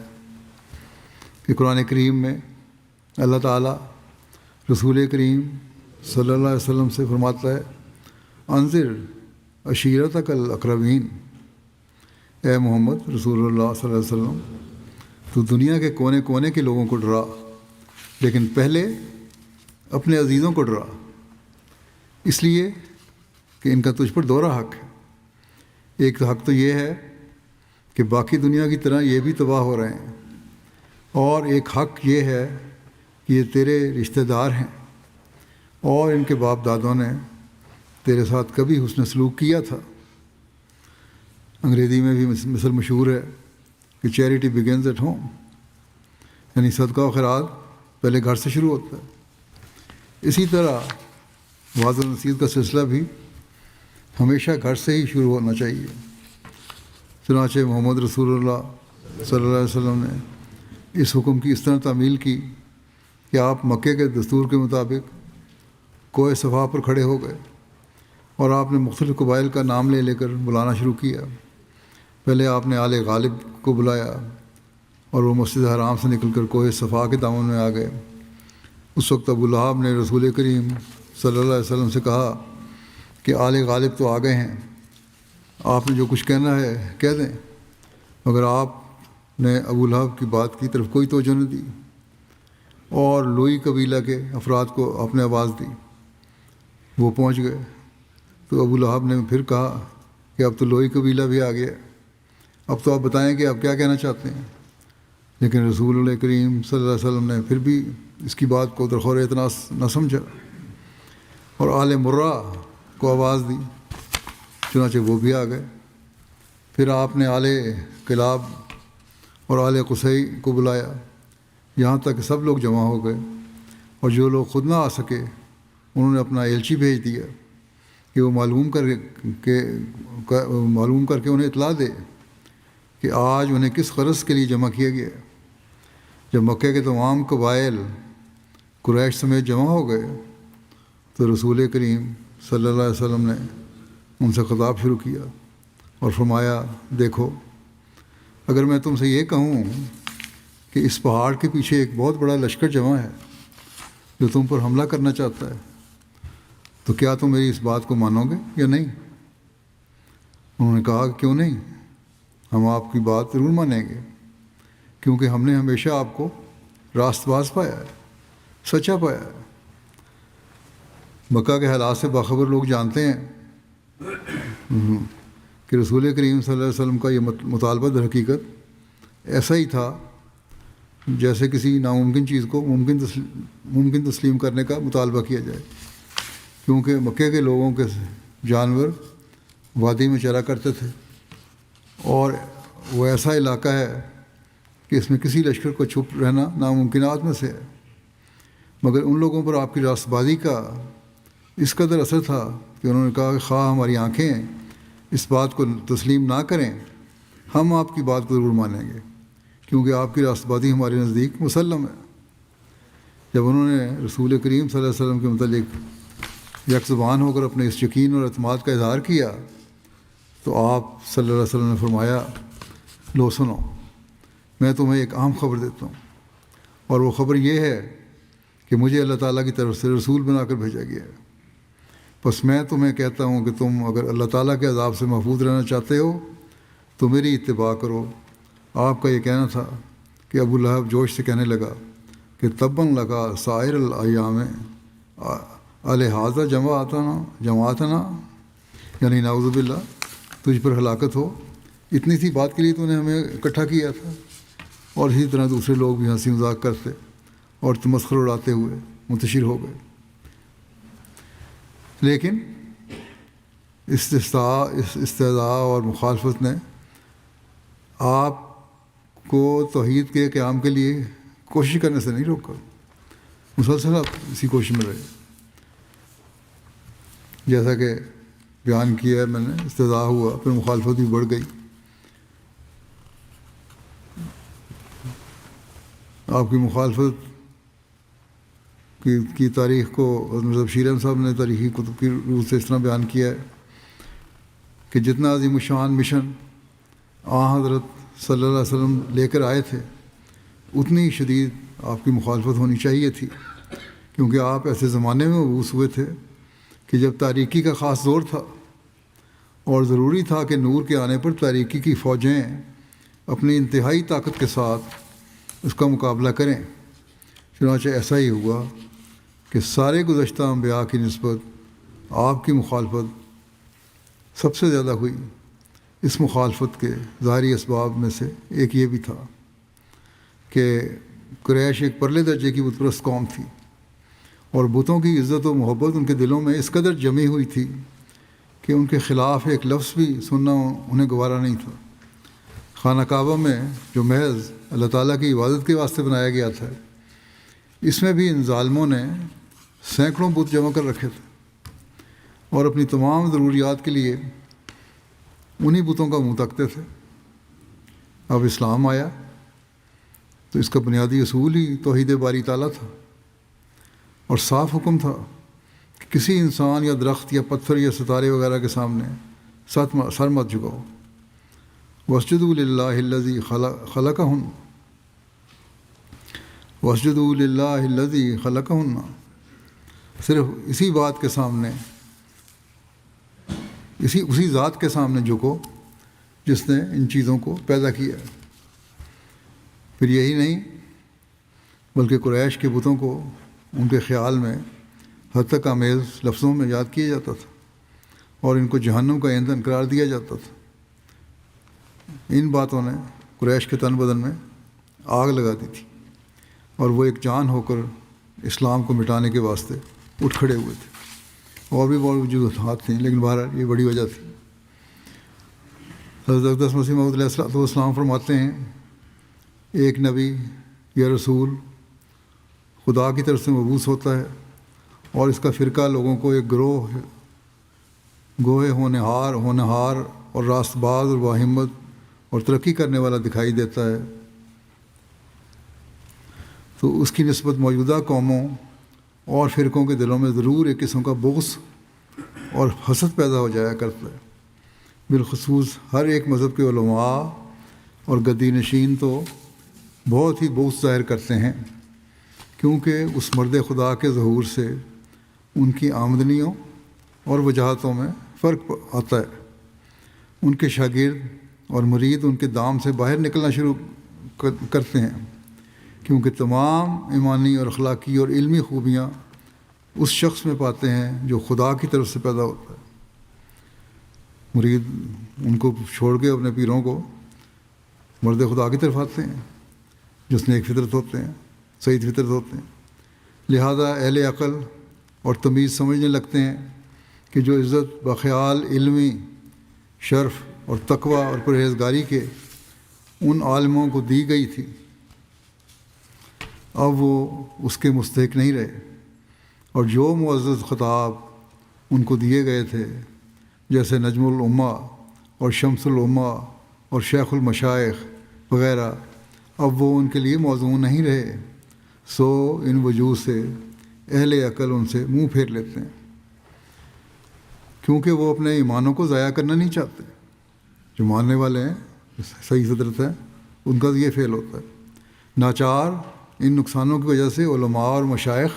B: کہ قرآن کریم میں اللہ تعالیٰ رسول کریم صلی اللہ علیہ وسلم سے فرماتا ہے، انذر عشیرتک الاقربین، اے محمد رسول اللہ صلی اللہ علیہ وسلم تو دنیا کے کونے کونے کے لوگوں کو ڈرا، لیکن پہلے اپنے عزیزوں کو ڈرا، اس لیے کہ ان کا تجھ پر دوہرا حق ہے۔ ایک حق تو یہ ہے کہ باقی دنیا کی طرح یہ بھی تباہ ہو رہے ہیں، اور ایک حق یہ ہے کہ یہ تیرے رشتہ دار ہیں اور ان کے باپ دادوں نے تیرے ساتھ کبھی حسن سلوک کیا تھا۔ انگریزی میں بھی مثل مشہور ہے کہ چیریٹی بگنز ایٹ ہوم، یعنی صدقہ و خیرات پہلے گھر سے شروع ہوتا ہے۔ اسی طرح وعظ و نصیحت کا سلسلہ بھی ہمیشہ گھر سے ہی شروع ہونا چاہیے۔ چنانچہ محمد رسول اللہ صلی اللہ علیہ وسلم نے اس حکم کی اس طرح تعمیل کی کہ آپ مکے کے دستور کے مطابق کوہ صفا پر کھڑے ہو گئے اور آپ نے مختلف قبائل کا نام لے کر بلانا شروع کیا۔ پہلے آپ نے آل غالب کو بلایا اور وہ مسجد حرام سے نکل کر کوہ صفا کے دامن میں آ گئے۔ اس وقت ابو لہب نے رسول کریم صلی اللہ علیہ وسلم سے کہا کہ آل غالب تو آ گئے ہیں، آپ نے جو کچھ کہنا ہے کہہ دیں، مگر آپ نے ابو لہب کی بات کی طرف کوئی توجہ نہ دی اور لوئی قبیلہ کے افراد کو آپ نے آواز دی، وہ پہنچ گئے۔ تو ابو لہب نے پھر کہا کہ اب تو لوئی قبیلہ بھی آ گیا، اب تو آپ بتائیں کہ آپ کیا کہنا چاہتے ہیں۔ لیکن رسول اللہ کریم صلی اللہ علیہ وسلم نے پھر بھی اس کی بات کو درخور اعتراض نہ سمجھا اور آل مرہ کو آواز دی، چنانچہ وہ بھی آ گئے۔ پھر آپ نے آل کلاب اور آل قصی کو بلایا، یہاں تک کہ سب لوگ جمع ہو گئے، اور جو لوگ خود نہ آ سکے انہوں نے اپنا ایلچی بھیج دیا کہ وہ معلوم کر کے انہیں اطلاع دے کہ آج انہیں کس غرض کے لیے جمع کیا گیا۔ جب مکہ کے تمام قبائل قریش سمیت جمع ہو گئے تو رسول کریم صلی اللہ علیہ وسلم نے ان سے خطاب شروع کیا اور فرمایا، دیکھو، اگر میں تم سے یہ کہوں کہ اس پہاڑ کے پیچھے ایک بہت بڑا لشکر جمع ہے جو تم پر حملہ کرنا چاہتا ہے، تو کیا تم میری اس بات کو مانو گے یا نہیں؟ انہوں نے کہا کہ کیوں نہیں، ہم آپ کی بات ضرور مانیں گے، کیونکہ ہم نے ہمیشہ آپ کو راست باز پایا ہے، سچا پایا ہے۔ مکہ کے حالات سے باخبر لوگ جانتے ہیں کہ رسول کریم صلی اللہ علیہ وسلم کا یہ مطالبہ در حقیقت ایسا ہی تھا جیسے کسی ناممکن چیز کو ممکن تسلیم کرنے کا مطالبہ کیا جائے، کیونکہ مکے کے لوگوں کے جانور وادی میں چرا کرتے تھے اور وہ ایسا علاقہ ہے کہ اس میں کسی لشکر کو چھپ رہنا ناممکنات میں سے ہے، مگر ان لوگوں پر آپ کی راست بازی کا اس قدر اثر تھا کہ انہوں نے کہا کہ خواہ ہماری آنکھیں اس بات کو تسلیم نہ کریں، ہم آپ کی بات کو ضرور مانیں گے، کیونکہ آپ کی راست بازی ہمارے نزدیک مسلم ہے۔ جب انہوں نے رسول کریم صلی اللہ علیہ وسلم کے متعلق یک زبان ہو کر اپنے اس یقین اور اعتماد کا اظہار کیا تو آپ صلی اللہ علیہ وسلم نے فرمایا، لو سنو، میں تمہیں ایک اہم خبر دیتا ہوں، اور وہ خبر یہ ہے کہ مجھے اللہ تعالیٰ کی طرف سے رسول بنا کر بھیجا گیا ہے۔ بس میں تمہیں کہتا ہوں کہ تم اگر اللہ تعالیٰ کے عذاب سے محفوظ رہنا چاہتے ہو تو میری اتباع کرو۔ آپ کا یہ کہنا تھا کہ ابو لہب جوش سے کہنے لگا کہ تباً لگا سائر الایام الحاظہ جماعتنا، یعنی نعوذ باللہ، تجھ پر ہلاکت ہو، اتنی سی بات کے لیے تو نے ہمیں اکٹھا کیا تھا۔ اور اسی طرح دوسرے لوگ بھی ہنسی مذاق کرتے اور تمسخر اڑاتے ہوئے منتشر ہو گئے۔ لیکن استحضاء اور مخالفت نے آپ کو توحید کے قیام کے لیے کوشش کرنے سے نہیں روکا، مسلسل آپ اسی کوشش میں رہے۔ جیسا کہ بیان کیا ہے میں نے، استحضاء ہوا، پھر مخالفت بھی بڑھ گئی۔ آپ کی مخالفت کی تاریخ کو حضرت شیر احمد صاحب نے تاریخی کتب کی روح سے اس طرح بیان کیا ہے کہ جتنا عظیم الشان مشن حضرت صلی اللہ علیہ وسلم لے کر آئے تھے اتنی شدید آپ کی مخالفت ہونی چاہیے تھی، کیونکہ آپ ایسے زمانے میں مبعوث ہوئے تھے کہ جب تاریکی کا خاص زور تھا اور ضروری تھا کہ نور کے آنے پر تاریکی کی فوجیں اپنی انتہائی طاقت کے ساتھ اس کا مقابلہ کریں۔ چنانچہ ایسا ہی ہوا کہ سارے گزشتہ انبیاء کی نسبت آپ کی مخالفت سب سے زیادہ ہوئی۔ اس مخالفت کے ظاہری اسباب میں سے ایک یہ بھی تھا کہ قریش ایک پرلے درجے کی بت پرست قوم تھی اور بتوں کی عزت و محبت ان کے دلوں میں اس قدر جمی ہوئی تھی کہ ان کے خلاف ایک لفظ بھی سننا انہیں گوارا نہیں تھا۔ خانہ کعبہ میں جو محض اللہ تعالیٰ کی عبادت کے واسطے بنایا گیا تھا، اس میں بھی ان ظالموں نے سینکڑوں بت جمع کر رکھے تھے اور اپنی تمام ضروریات کے لیے انہی بتوں کا منہ تکتے تھے۔ اب اسلام آیا تو اس کا بنیادی اصول ہی توحید باری تعالیٰ تھا اور صاف حکم تھا کہ کسی انسان یا درخت یا پتھر یا ستارے وغیرہ کے سامنے سر مت جھکاؤ، واسجدوا للہ الذی خلقہن واسجدوا للہ الذی خلقہن، صرف اسی بات کے سامنے، اسی ذات کے سامنے جھکو جس نے ان چیزوں کو پیدا کیا ہے۔ پھر یہی نہیں بلکہ قریش کے بتوں کو ان کے خیال میں حد آمیز لفظوں میں یاد کیا جاتا تھا اور ان کو جہنم کا ایندھن قرار دیا جاتا تھا۔ ان باتوں نے قریش کے تن بدن میں آگ لگا دی تھی اور وہ ایک جان ہو کر اسلام کو مٹانے کے واسطے اٹھ کھڑے ہوئے تھے۔ اور بھی بہت وجوہات تھیں، لیکن بہرحال یہ بڑی وجہ تھی۔ حضرت اقدس مسیح موعود علیہ السلام فرماتے ہیں، ایک نبی یا رسول خدا کی طرف سے مبعوث ہوتا ہے اور اس کا فرقہ لوگوں کو ایک گوہے ہونہار اور راست باز اور باہمت اور ترقی کرنے والا دکھائی دیتا ہے، تو اس کی نسبت موجودہ قوموں اور فرقوں کے دلوں میں ضرور ایک قسم کا بغض اور حسد پیدا ہو جایا کرتا ہے۔ بالخصوص ہر ایک مذہب کے علماء اور گدی نشین تو بہت ہی بغض ظاہر کرتے ہیں، کیونکہ اس مرد خدا کے ظہور سے ان کی آمدنیوں اور وجاہتوں میں فرق آتا ہے۔ ان کے شاگرد اور مرید ان کے دام سے باہر نکلنا شروع کرتے ہیں، کیونکہ تمام ایمانی اور اخلاقی اور علمی خوبیاں اس شخص میں پاتے ہیں جو خدا کی طرف سے پیدا ہوتا ہے۔ مرید ان کو چھوڑ کے اپنے پیروں کو مرد خدا کی طرف آتے ہیں جس نے ایک فطرت ہوتے ہیں، صحیح فطرت ہوتے ہیں۔ لہذا اہل عقل اور تمیز سمجھنے لگتے ہیں کہ جو عزت بخیال علمی شرف اور تقوی اور پرہیزگاری کے ان عالموں کو دی گئی تھی، اب وہ اس کے مستحق نہیں رہے، اور جو معزز خطاب ان کو دیے گئے تھے جیسے نجم الامہ اور شمس الامہ اور شیخ المشائخ وغیرہ، اب وہ ان کے لیے موزوں نہیں رہے۔ سو ان وجوہ سے اہل عقل ان سے منہ پھیر لیتے ہیں، کیونکہ وہ اپنے ایمانوں کو ضائع کرنا نہیں چاہتے۔ جو ماننے والے ہیں صحیح فطرت ہے ان کا یہ فعل ہوتا ہے۔ ناچار ان نقصانوں کی وجہ سے علماء اور مشائخ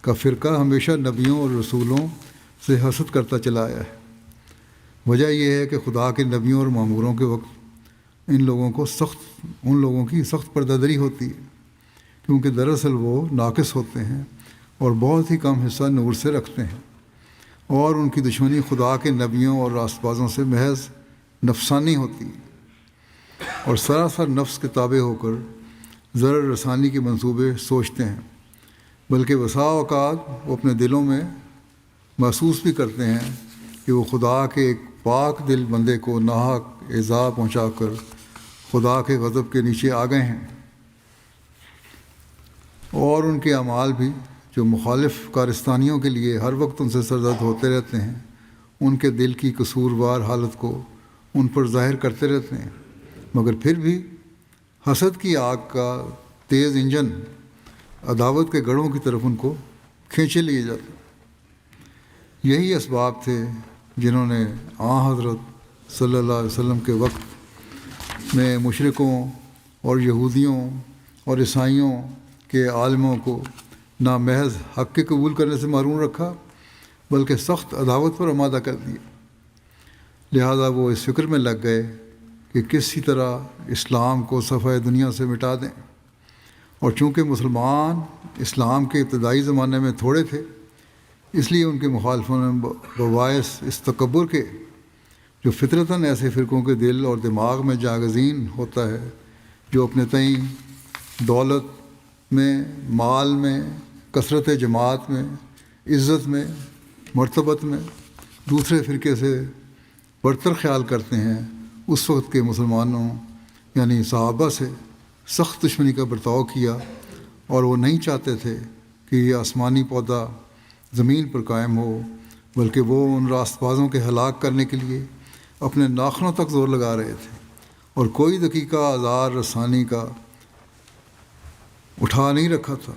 B: کا فرقہ ہمیشہ نبیوں اور رسولوں سے حسد کرتا چلا آیا ہے۔ وجہ یہ ہے کہ خدا کے نبیوں اور ماموروں کے وقت ان لوگوں کی سخت پردہ ہوتی ہے، کیونکہ دراصل وہ ناقص ہوتے ہیں اور بہت ہی کم حصہ نور سے رکھتے ہیں، اور ان کی دشمنی خدا کے نبیوں اور راست بازوں سے محض نفسانی ہوتی ہے، اور سراسر نفس کے تابع ہو کر ضرر رسانی کے منصوبے سوچتے ہیں، بلکہ بسا اوقات وہ اپنے دلوں میں محسوس بھی کرتے ہیں کہ وہ خدا کے ایک پاک دل بندے کو ناحق ایذا پہنچا کر خدا کے غضب کے نیچے آ گئے ہیں، اور ان کے اعمال بھی جو مخالف کارستانیوں کے لیے ہر وقت ان سے سرزد ہوتے رہتے ہیں، ان کے دل کی قصوروار حالت کو ان پر ظاہر کرتے رہتے ہیں، مگر پھر بھی حسد کی آگ کا تیز انجن عداوت کے گڑھوں کی طرف ان کو کھینچے لیے جاتے۔ یہی اسباب تھے جنہوں نے حضرت صلی اللہ علیہ وسلم کے وقت میں مشرکوں اور یہودیوں اور عیسائیوں کے عالموں کو نہ محض حق کے قبول کرنے سے محروم رکھا بلکہ سخت عداوت پر آمادہ کر دیا۔ لہذا وہ اس فکر میں لگ گئے کہ کسی طرح اسلام کو صفحہ دنیا سے مٹا دیں، اور چونکہ مسلمان اسلام کے ابتدائی زمانے میں تھوڑے تھے، اس لیے ان کے مخالفوں نے بباعث اس تکبر کے جو فطرتاً ایسے فرقوں کے دل اور دماغ میں جاگزین ہوتا ہے، جو اپنے تئیں دولت میں، مال میں، کثرت جماعت میں، عزت میں، مرتبت میں دوسرے فرقے سے برتر خیال کرتے ہیں، اس وقت کے مسلمانوں یعنی صحابہ سے سخت دشمنی کا برتاؤ کیا، اور وہ نہیں چاہتے تھے کہ یہ آسمانی پودا زمین پر قائم ہو، بلکہ وہ ان راست بازوں کے ہلاک کرنے کے لیے اپنے ناخنوں تک زور لگا رہے تھے، اور کوئی دقیقہ آزار رسانی کا اٹھا نہیں رکھا تھا،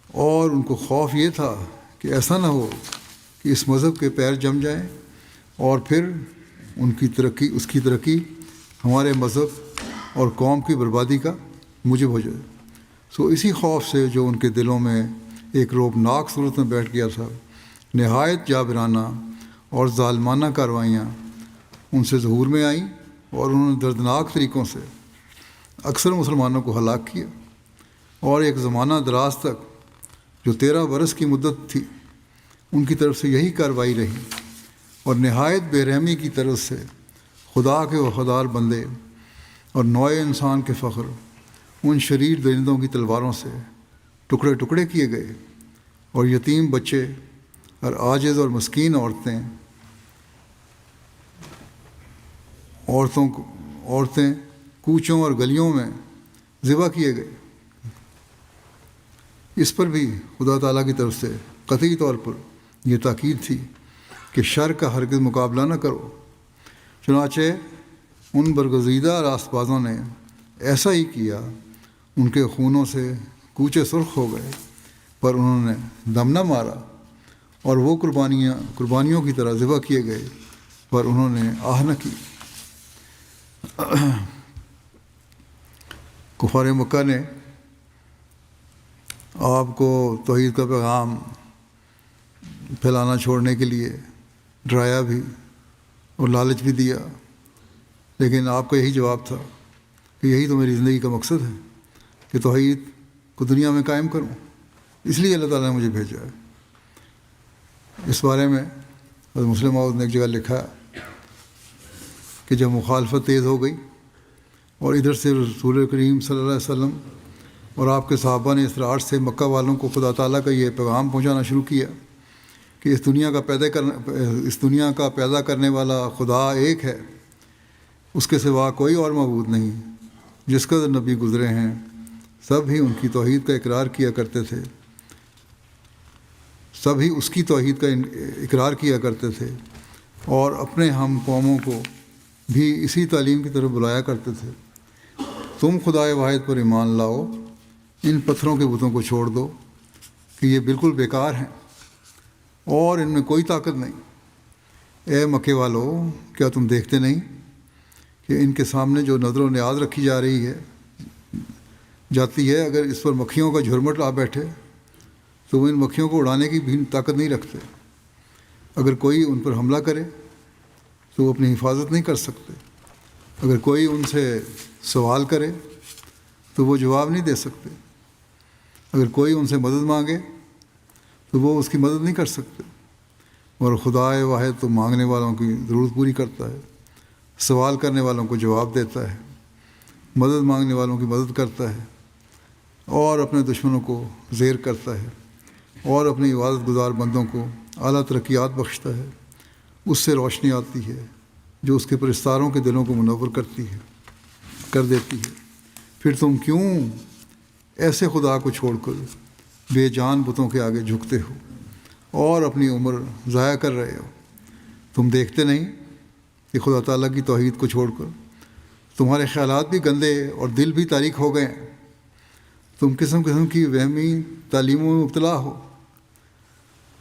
B: اور ان کو خوف یہ تھا کہ ایسا نہ ہو کہ اس مذہب کے پیر جم جائیں اور پھر اس کی ترقی ہمارے مذہب اور قوم کی بربادی کا موجب ہو جائے۔ سو اسی خوف سے جو ان کے دلوں میں ایک رعبناک صورت میں بیٹھ گیا تھا، نہایت جابرانہ اور ظالمانہ کارروائیاں ان سے ظہور میں آئیں اور انہوں نے دردناک طریقوں سے اکثر مسلمانوں کو ہلاک کیا، اور ایک زمانہ دراز تک جو 13 برس کی مدت تھی ان کی طرف سے یہی کارروائی رہی، اور نہایت بے رحمی کی طرف سے خدا کے وفادار بندے اور نوع انسان کے فخر ان شریر درندوں کی تلواروں سے ٹکڑے ٹکڑے کیے گئے، اور یتیم بچے اور عاجز اور مسکین عورتیں کوچوں اور گلیوں میں ذبح کیے گئے۔ اس پر بھی خدا تعالیٰ کی طرف سے قطعی طور پر یہ تاکید تھی کہ شر کا ہرگز مقابلہ نہ کرو۔ چنانچہ ان برگزیدہ راست بازوں نے ایسا ہی کیا، ان کے خونوں سے کوچے سرخ ہو گئے، پر انہوں نے دم نہ مارا، اور وہ قربانیوں کی طرح ذبح کیے گئے، پر انہوں نے آہ نہ کی۔ کفار مکہ نے آپ کو توحید کا پیغام پھیلانا چھوڑنے کے لیے ڈرایا بھی اور لالچ بھی دیا، لیکن آپ کا یہی جواب تھا کہ یہی تو میری زندگی کا مقصد ہے کہ توحید کو دنیا میں قائم کروں، اس لیے اللہ تعالیٰ نے مجھے بھیجا ہے۔ اس بارے میں حضرت مسلم موعود نے ایک جگہ لکھا کہ جب مخالفت تیز ہو گئی اور ادھر سے رسول کریم صلی اللہ علیہ وسلم اور آپ کے صحابہ نے اسرار سے مکہ والوں کو خدا تعالیٰ کا یہ پیغام پہنچانا شروع کیا کہ اس دنیا کا پیدا کرنے والا خدا ایک ہے، اس کے سوا کوئی اور معبود نہیں، جس قدر نبی گزرے ہیں سب ہی ان کی توحید کا اقرار کیا کرتے تھے، سب ہی اس کی توحید کا اقرار کیا کرتے تھے، اور اپنے ہم قوموں کو بھی اسی تعلیم کی طرف بلایا کرتے تھے۔ تم خدائے واحد پر ایمان لاؤ، ان پتھروں کے بتوں کو چھوڑ دو کہ یہ بالکل بیکار ہیں اور ان میں کوئی طاقت نہیں۔ اے مکے والو، کیا تم دیکھتے نہیں کہ ان کے سامنے جو نظر و نیاز رکھی جاتی ہے، اگر اس پر مکھیوں کا جھرمٹ آ بیٹھے تو وہ ان مکھیوں کو اڑانے کی بھی طاقت نہیں رکھتے۔ اگر کوئی ان پر حملہ کرے تو وہ اپنی حفاظت نہیں کر سکتے۔ اگر کوئی ان سے سوال کرے تو وہ جواب نہیں دے سکتے۔ اگر کوئی ان سے مدد مانگے تو وہ اس کی مدد نہیں کر سکتے۔ اور خدائے واحد تو مانگنے والوں کی ضرورت پوری کرتا ہے، سوال کرنے والوں کو جواب دیتا ہے، مدد مانگنے والوں کی مدد کرتا ہے، اور اپنے دشمنوں کو زیر کرتا ہے، اور اپنی عبادت گزار بندوں کو اعلیٰ ترقیات بخشتا ہے۔ اس سے روشنی آتی ہے جو اس کے پرستاروں کے دلوں کو منور کر دیتی ہے۔ پھر تم کیوں ایسے خدا کو چھوڑ کر بے جان بتوں کے آگے جھکتے ہو اور اپنی عمر ضائع کر رہے ہو؟ تم دیکھتے نہیں کہ خدا تعالیٰ کی توحید کو چھوڑ کر تمہارے خیالات بھی گندے اور دل بھی تاریک ہو گئے ہیں۔ تم قسم قسم کی وہمی تعلیموں میں مبتلا ہو،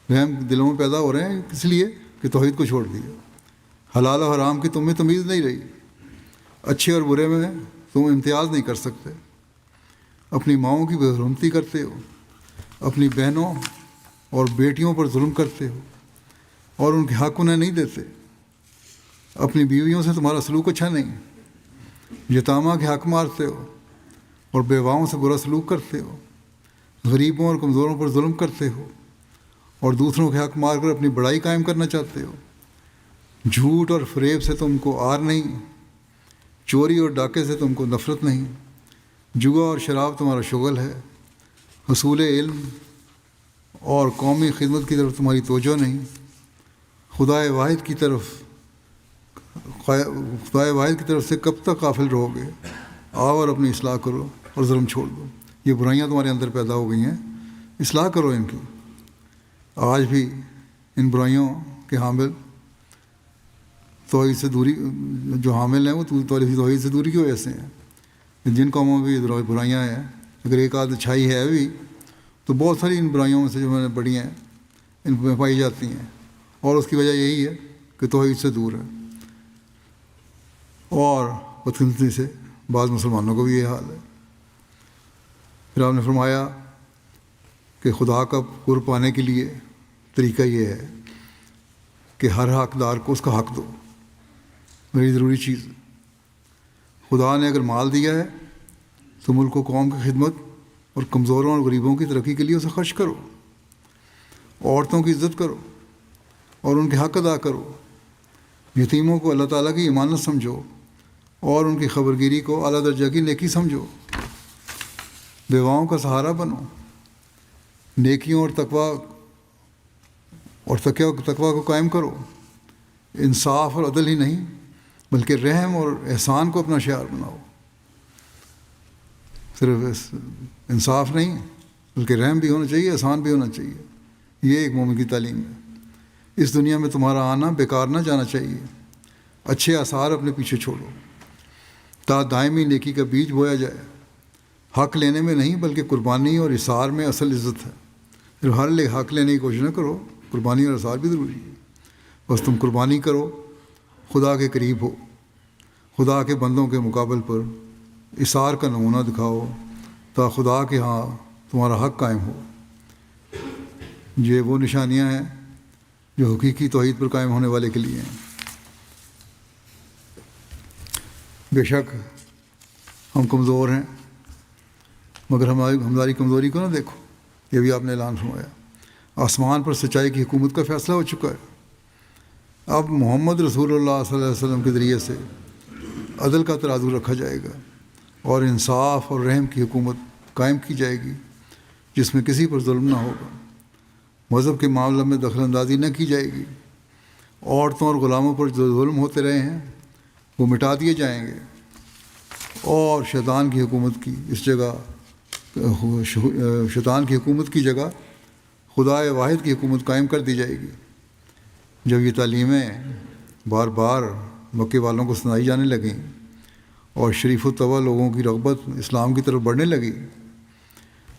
B: وہم دلوں میں پیدا ہو رہے ہیں اس لیے کہ توحید کو چھوڑ دیا۔ حلال و حرام کی تم میں تمیز نہیں رہی، اچھے اور برے میں تم امتیاز نہیں کر سکتے، اپنی ماؤں کی بے حرمتی کرتے ہو، اپنی بہنوں اور بیٹیوں پر ظلم کرتے ہو اور ان کے حق انہیں نہیں دیتے، اپنی بیویوں سے تمہارا سلوک اچھا نہیں، یتامہ کے حق مارتے ہو اور بیواؤں سے برا سلوک کرتے ہو، غریبوں اور کمزوروں پر ظلم کرتے ہو اور دوسروں کے حق مار کر اپنی بڑائی قائم کرنا چاہتے ہو۔ جھوٹ اور فریب سے تم کو آر نہیں، چوری اور ڈاکے سے تم کو نفرت نہیں، جوا اور شراب تمہارا شغل ہے، حصول علم اور قومی خدمت کی طرف تمہاری توجہ نہیں۔ خدائے واحد کی طرف سے کب تک غافل رہو گے؟ آؤ اور اپنی اصلاح کرو اور ظلم چھوڑ دو۔ یہ برائیاں تمہارے اندر پیدا ہو گئی ہیں، اصلاح کرو ان کی۔ آج بھی ان برائیوں کے حامل توحید سے دوری، جو حامل ہیں وہ توحید سے دوری کی وجہ سے ہیں۔ جن قوموں میں بھی برائیاں ہیں، اگر ایک آدھ اچھائی ہے بھی تو بہت ساری ان برائیوں میں سے جو میں نے پڑھی ہیں ان میں پائی جاتی ہیں، اور اس کی وجہ یہی ہے کہ توحید سے دور ہے۔ اور بدقسمتی سے بعض مسلمانوں کو بھی یہ حال ہے۔ پھر آپ نے فرمایا کہ خدا کا قرب پانے کے لیے طریقہ یہ ہے کہ ہر حقدار کو اس کا حق دو، بڑی ضروری چیز۔ خدا نے اگر مال دیا ہے تو ملک و قوم کی خدمت اور کمزوروں اور غریبوں کی ترقی کے لیے اسے خرچ کرو، عورتوں کی عزت کرو اور ان کے حق ادا کرو، یتیموں کو اللہ تعالیٰ کی امانت سمجھو اور ان کی خبرگیری کو اعلیٰ درجہ کی نیکی سمجھو، بیواؤں کا سہارا بنو، نیکیوں اور تقوی کو قائم کرو، انصاف اور عدل ہی نہیں بلکہ رحم اور احسان کو اپنا شعار بناؤ۔ صرف انصاف نہیں بلکہ رحم بھی ہونا چاہیے، احسان بھی ہونا چاہیے۔ یہ ایک مومن کی تعلیم ہے۔ اس دنیا میں تمہارا آنا بیکار نہ جانا چاہیے، اچھے آثار اپنے پیچھے چھوڑو تا دائمی نیکی کا بیج بویا جائے۔ حق لینے میں نہیں بلکہ قربانی اور اثار میں اصل عزت ہے۔ پھر ہر حق لینے کی کوشش نہ کرو، قربانی اور اثار بھی ضروری ہے۔ بس تم قربانی کرو، خدا کے قریب ہو، خدا کے بندوں کے مقابل پر اثار کا نمونہ دکھاؤ تا خدا کے ہاں تمہارا حق قائم ہو۔ یہ وہ نشانیاں ہیں جو حقیقی توحید پر قائم ہونے والے کے لیے ہیں۔ بے شک ہم کمزور ہیں، مگر ہماری کمزوری کو نہ دیکھو، یہ بھی آپ نے اعلان فرمایا۔ آسمان پر سچائی کی حکومت کا فیصلہ ہو چکا ہے۔ اب محمد رسول اللہ صلی اللہ علیہ وسلم کے ذریعے سے عدل کا ترازو رکھا جائے گا اور انصاف اور رحم کی حکومت قائم کی جائے گی جس میں کسی پر ظلم نہ ہوگا۔ مذہب کے معاملے میں دخل اندازی نہ کی جائے گی۔ عورتوں اور غلاموں پر جو ظلم ہوتے رہے ہیں وہ مٹا دیے جائیں گے اور شیطان کی حکومت کی جگہ خدا واحد کی حکومت قائم کر دی جائے گی۔ جب یہ تعلیمیں بار بار مکے والوں کو سنائی جانے لگیں اور شریف الطبع لوگوں کی رغبت اسلام کی طرف بڑھنے لگی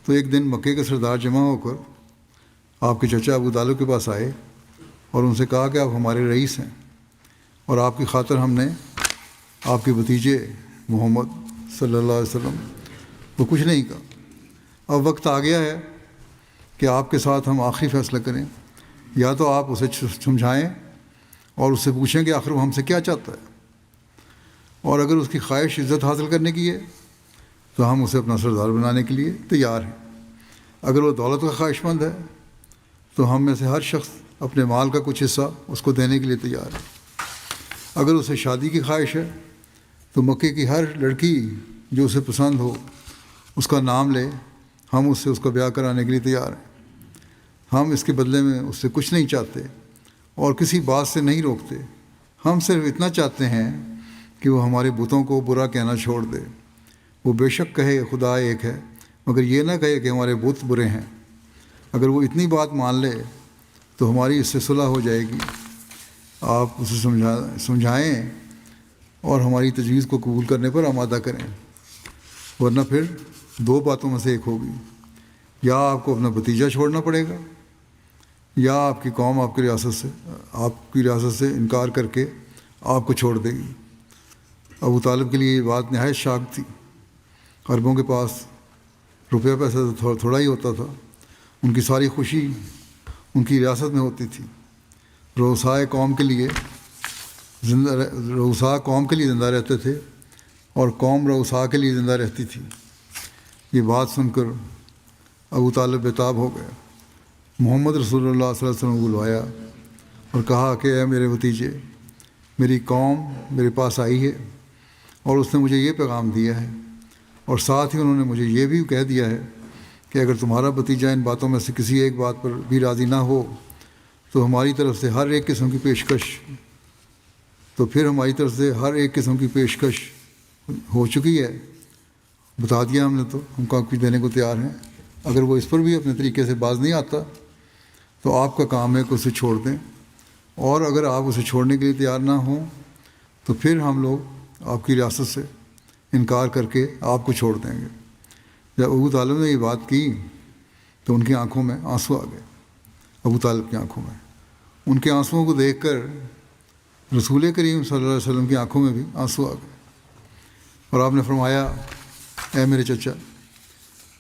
B: تو ایک دن مکے کے سردار جمع ہو کر آپ کے چچا ابو طالب کے پاس آئے اور ان سے کہا کہ آپ ہمارے رئیس ہیں اور آپ کی خاطر ہم نے آپ کے بھتیجے محمد صلی اللہ علیہ وسلم کو کچھ نہیں کہا۔ اب وقت آ گیا ہے کہ آپ کے ساتھ ہم آخری فیصلہ کریں، یا تو آپ اسے سمجھائیں اور اس سے پوچھیں کہ آخر وہ ہم سے کیا چاہتا ہے، اور اگر اس کی خواہش عزت حاصل کرنے کی ہے تو ہم اسے اپنا سردار بنانے کے لیے تیار ہیں، اگر وہ دولت کا خواہش مند ہے تو ہم میں سے ہر شخص اپنے مال کا کچھ حصہ اس کو دینے کے لیے تیار ہے، اگر اسے شادی کی خواہش ہے تو مکے کی ہر لڑکی جو اسے پسند ہو اس کا نام لے، ہم اس سے اس کا بیاہ کرانے کے لیے تیار ہیں۔ ہم اس کے بدلے میں اس سے کچھ نہیں چاہتے اور کسی بات سے نہیں روکتے، ہم صرف اتنا چاہتے ہیں کہ وہ ہمارے بتوں کو برا کہنا چھوڑ دے۔ وہ بے شک کہے خدا ایک ہے، مگر یہ نہ کہے کہ ہمارے بت برے ہیں۔ اگر وہ اتنی بات مان لے تو ہماری اس سے صلح ہو جائے گی۔ آپ اسے سمجھائیں اور ہماری تجویز کو قبول کرنے پر آمادہ کریں، ورنہ پھر دو باتوں میں سے ایک ہوگی، یا آپ کو اپنا بھتیجا چھوڑنا پڑے گا یا آپ کی قوم آپ کی ریاست سے انکار کر کے آپ کو چھوڑ دے گی۔ ابو طالب کے لیے یہ بات نہایت شاک تھی۔ عربوں کے پاس روپیہ پیسہ تو تھوڑا ہی ہوتا تھا، ان کی ساری خوشی ان کی ریاست میں ہوتی تھی۔ رؤساء قوم کے لیے زندہ رہتے تھے اور قوم رؤساء کے لیے زندہ رہتی تھی۔ یہ بات سن کر ابو طالب بےتاب ہو گئے۔ محمد رسول اللہ صلی اللہ علیہ وسلم کو بلوایا اور کہا کہ اے میرے بھتیجے، میری قوم میرے پاس آئی ہے اور اس نے مجھے یہ پیغام دیا ہے، اور ساتھ ہی انہوں نے مجھے یہ بھی کہہ دیا ہے کہ اگر تمہارا بھتیجا ان باتوں میں سے کسی ایک بات پر بھی راضی نہ ہو تو ہماری طرف سے ہر ایک قسم کی پیشکش ہو چکی ہے، بتا دیا ہم نے، تو ہم کا کچھ دینے کو تیار ہیں۔ اگر وہ اس پر بھی اپنے طریقے سے باز نہیں آتا تو آپ کا کام ہے کہ اسے چھوڑ دیں، اور اگر آپ اسے چھوڑنے کے لیے تیار نہ ہوں تو پھر ہم لوگ آپ کی ریاست سے انکار کر کے آپ کو چھوڑ دیں گے۔ جب ابو طالب نے یہ بات کی تو ان کی آنکھوں میں آنسو آ گئے۔ ابو طالب کی آنکھوں میں، ان کے آنسوؤں کو دیکھ کر رسول کریم صلی اللہ علیہ وسلم کی آنکھوں میں بھی آنسو آ گئے۔ اور آپ نے فرمایا اے میرے چچا،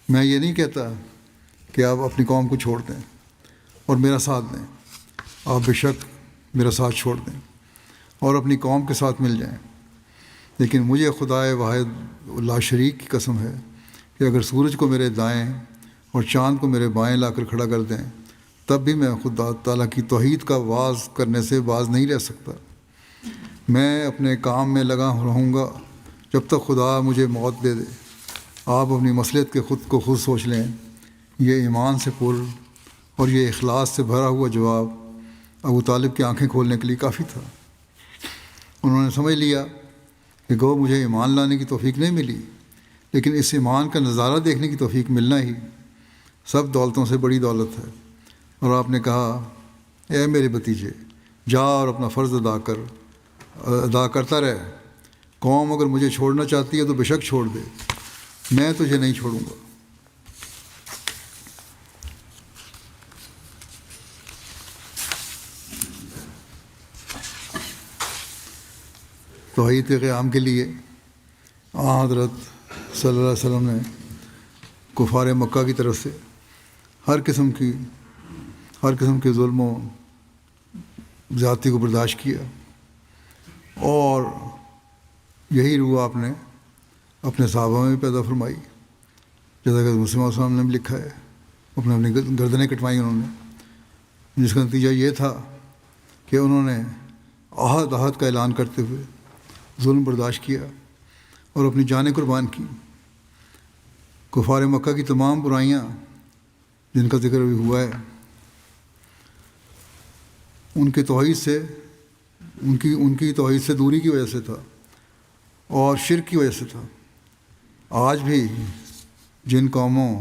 B: میں یہ نہیں کہتا کہ آپ اپنی قوم کو چھوڑ دیں اور میرا ساتھ دیں، آپ بے شک میرا ساتھ چھوڑ دیں اور اپنی قوم کے ساتھ مل جائیں، لیکن مجھے خدائے واحد لا شریک کی قسم ہے کہ اگر سورج کو میرے دائیں اور چاند کو میرے بائیں لا کر کھڑا کر دیں تب بھی میں خدا تعالیٰ کی توحید کا واز کرنے سے باز نہیں رہ سکتا۔ میں اپنے کام میں لگا رہوں گا جب تک خدا مجھے موت دے دے۔ آپ اپنی مصلحت کے خود کو خود سوچ لیں۔ یہ ایمان سے پر اور یہ اخلاص سے بھرا ہوا جواب ابو طالب کی آنکھیں کھولنے کے لیے کافی تھا۔ انہوں نے سمجھ لیا کہ گو مجھے ایمان لانے کی توفیق نہیں ملی، لیکن اس ایمان کا نظارہ دیکھنے کی توفیق ملنا ہی سب دولتوں سے بڑی دولت ہے۔ اور آپ نے کہا اے میرے بھتیجے، جا اور اپنا فرض ادا کرتا رہ۔ قوم اگر مجھے چھوڑنا چاہتی ہے تو بے شک چھوڑ دے، میں تجھے نہیں چھوڑوں گا۔ توحید کے قیام کے لیے حضرت صلی اللہ علیہ وسلم نے کفار مکہ کی طرف سے ہر قسم کے ظلم و زیادتی کو برداشت کیا، اور یہی روح آپ نے اپنے صحابہ میں پیدا فرمائی، جیسا کہ مسلم علیہ السلام نے بھی لکھا ہے۔ اپنی گردنیں کٹوائیں انہوں نے، جس کا نتیجہ یہ تھا کہ انہوں نے عہد کا اعلان کرتے ہوئے ظلم برداشت کیا اور اپنی جانیں قربان کی۔ کفار مکہ کی تمام برائیاں جن کا ذکر بھی ہوا ہے، ان کی توحید سے دوری کی وجہ سے تھا اور شرک کی وجہ سے تھا۔ آج بھی جن قوموں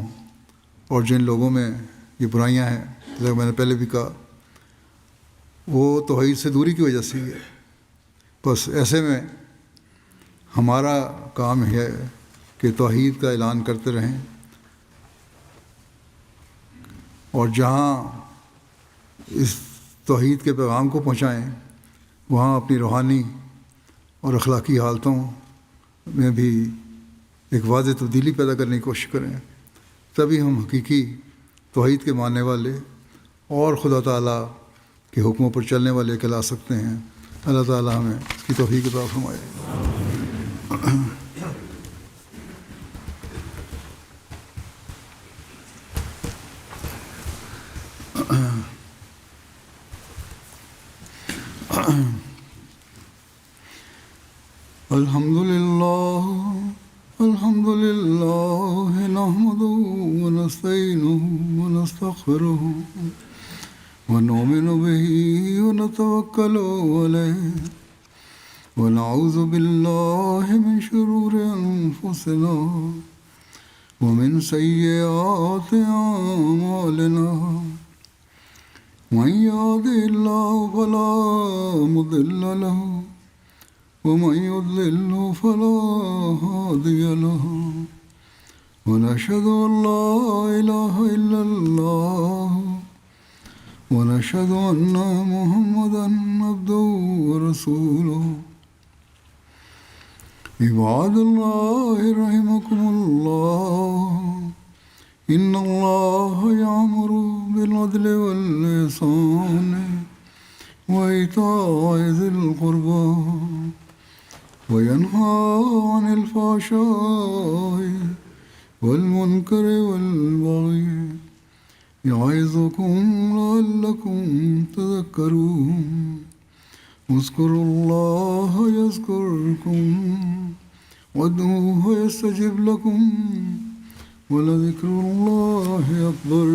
B: اور جن لوگوں میں یہ برائیاں ہیں، جیسا میں نے پہلے بھی کہا، وہ توحید سے دوری کی وجہ سے ہی ہے۔ بس ایسے میں ہمارا کام ہے کہ توحید کا اعلان کرتے رہیں، اور جہاں اس توحید کے پیغام کو پہنچائیں وہاں اپنی روحانی اور اخلاقی حالتوں میں بھی ایک واضح تبدیلی پیدا کرنے کی کوشش کریں، تبھی ہم حقیقی توحید کے ماننے والے اور خدا تعالیٰ کے حکموں پر چلنے والے کہلا سکتے ہیں۔ اللہ تعالیٰ ہمیں اس کی توفیق عطا فرمائے۔ الحمد لله نحمده ونستعينه ونستغفره ونؤمن به ونتوكل عليه ونعوذ بالله من شرور أنفسنا ومن سيئات أعمالنا، من يهده الله فلا مضل له ومن يضلل فلا هادي له، ونشهد أن لا إله إلا الله ونشهد أن محمدا عبده ورسوله۔ عباد الله رحمكم الله، إن الله يأمر بالعدل والإحسان وإيتاء ذي القربى وينهى عن الفحشاء والمنكر والبغي يعظكم لعلكم تذكرون۔ اذكروا الله يذكركم وادعوه يستجب لكم ولذكر الله أكبر۔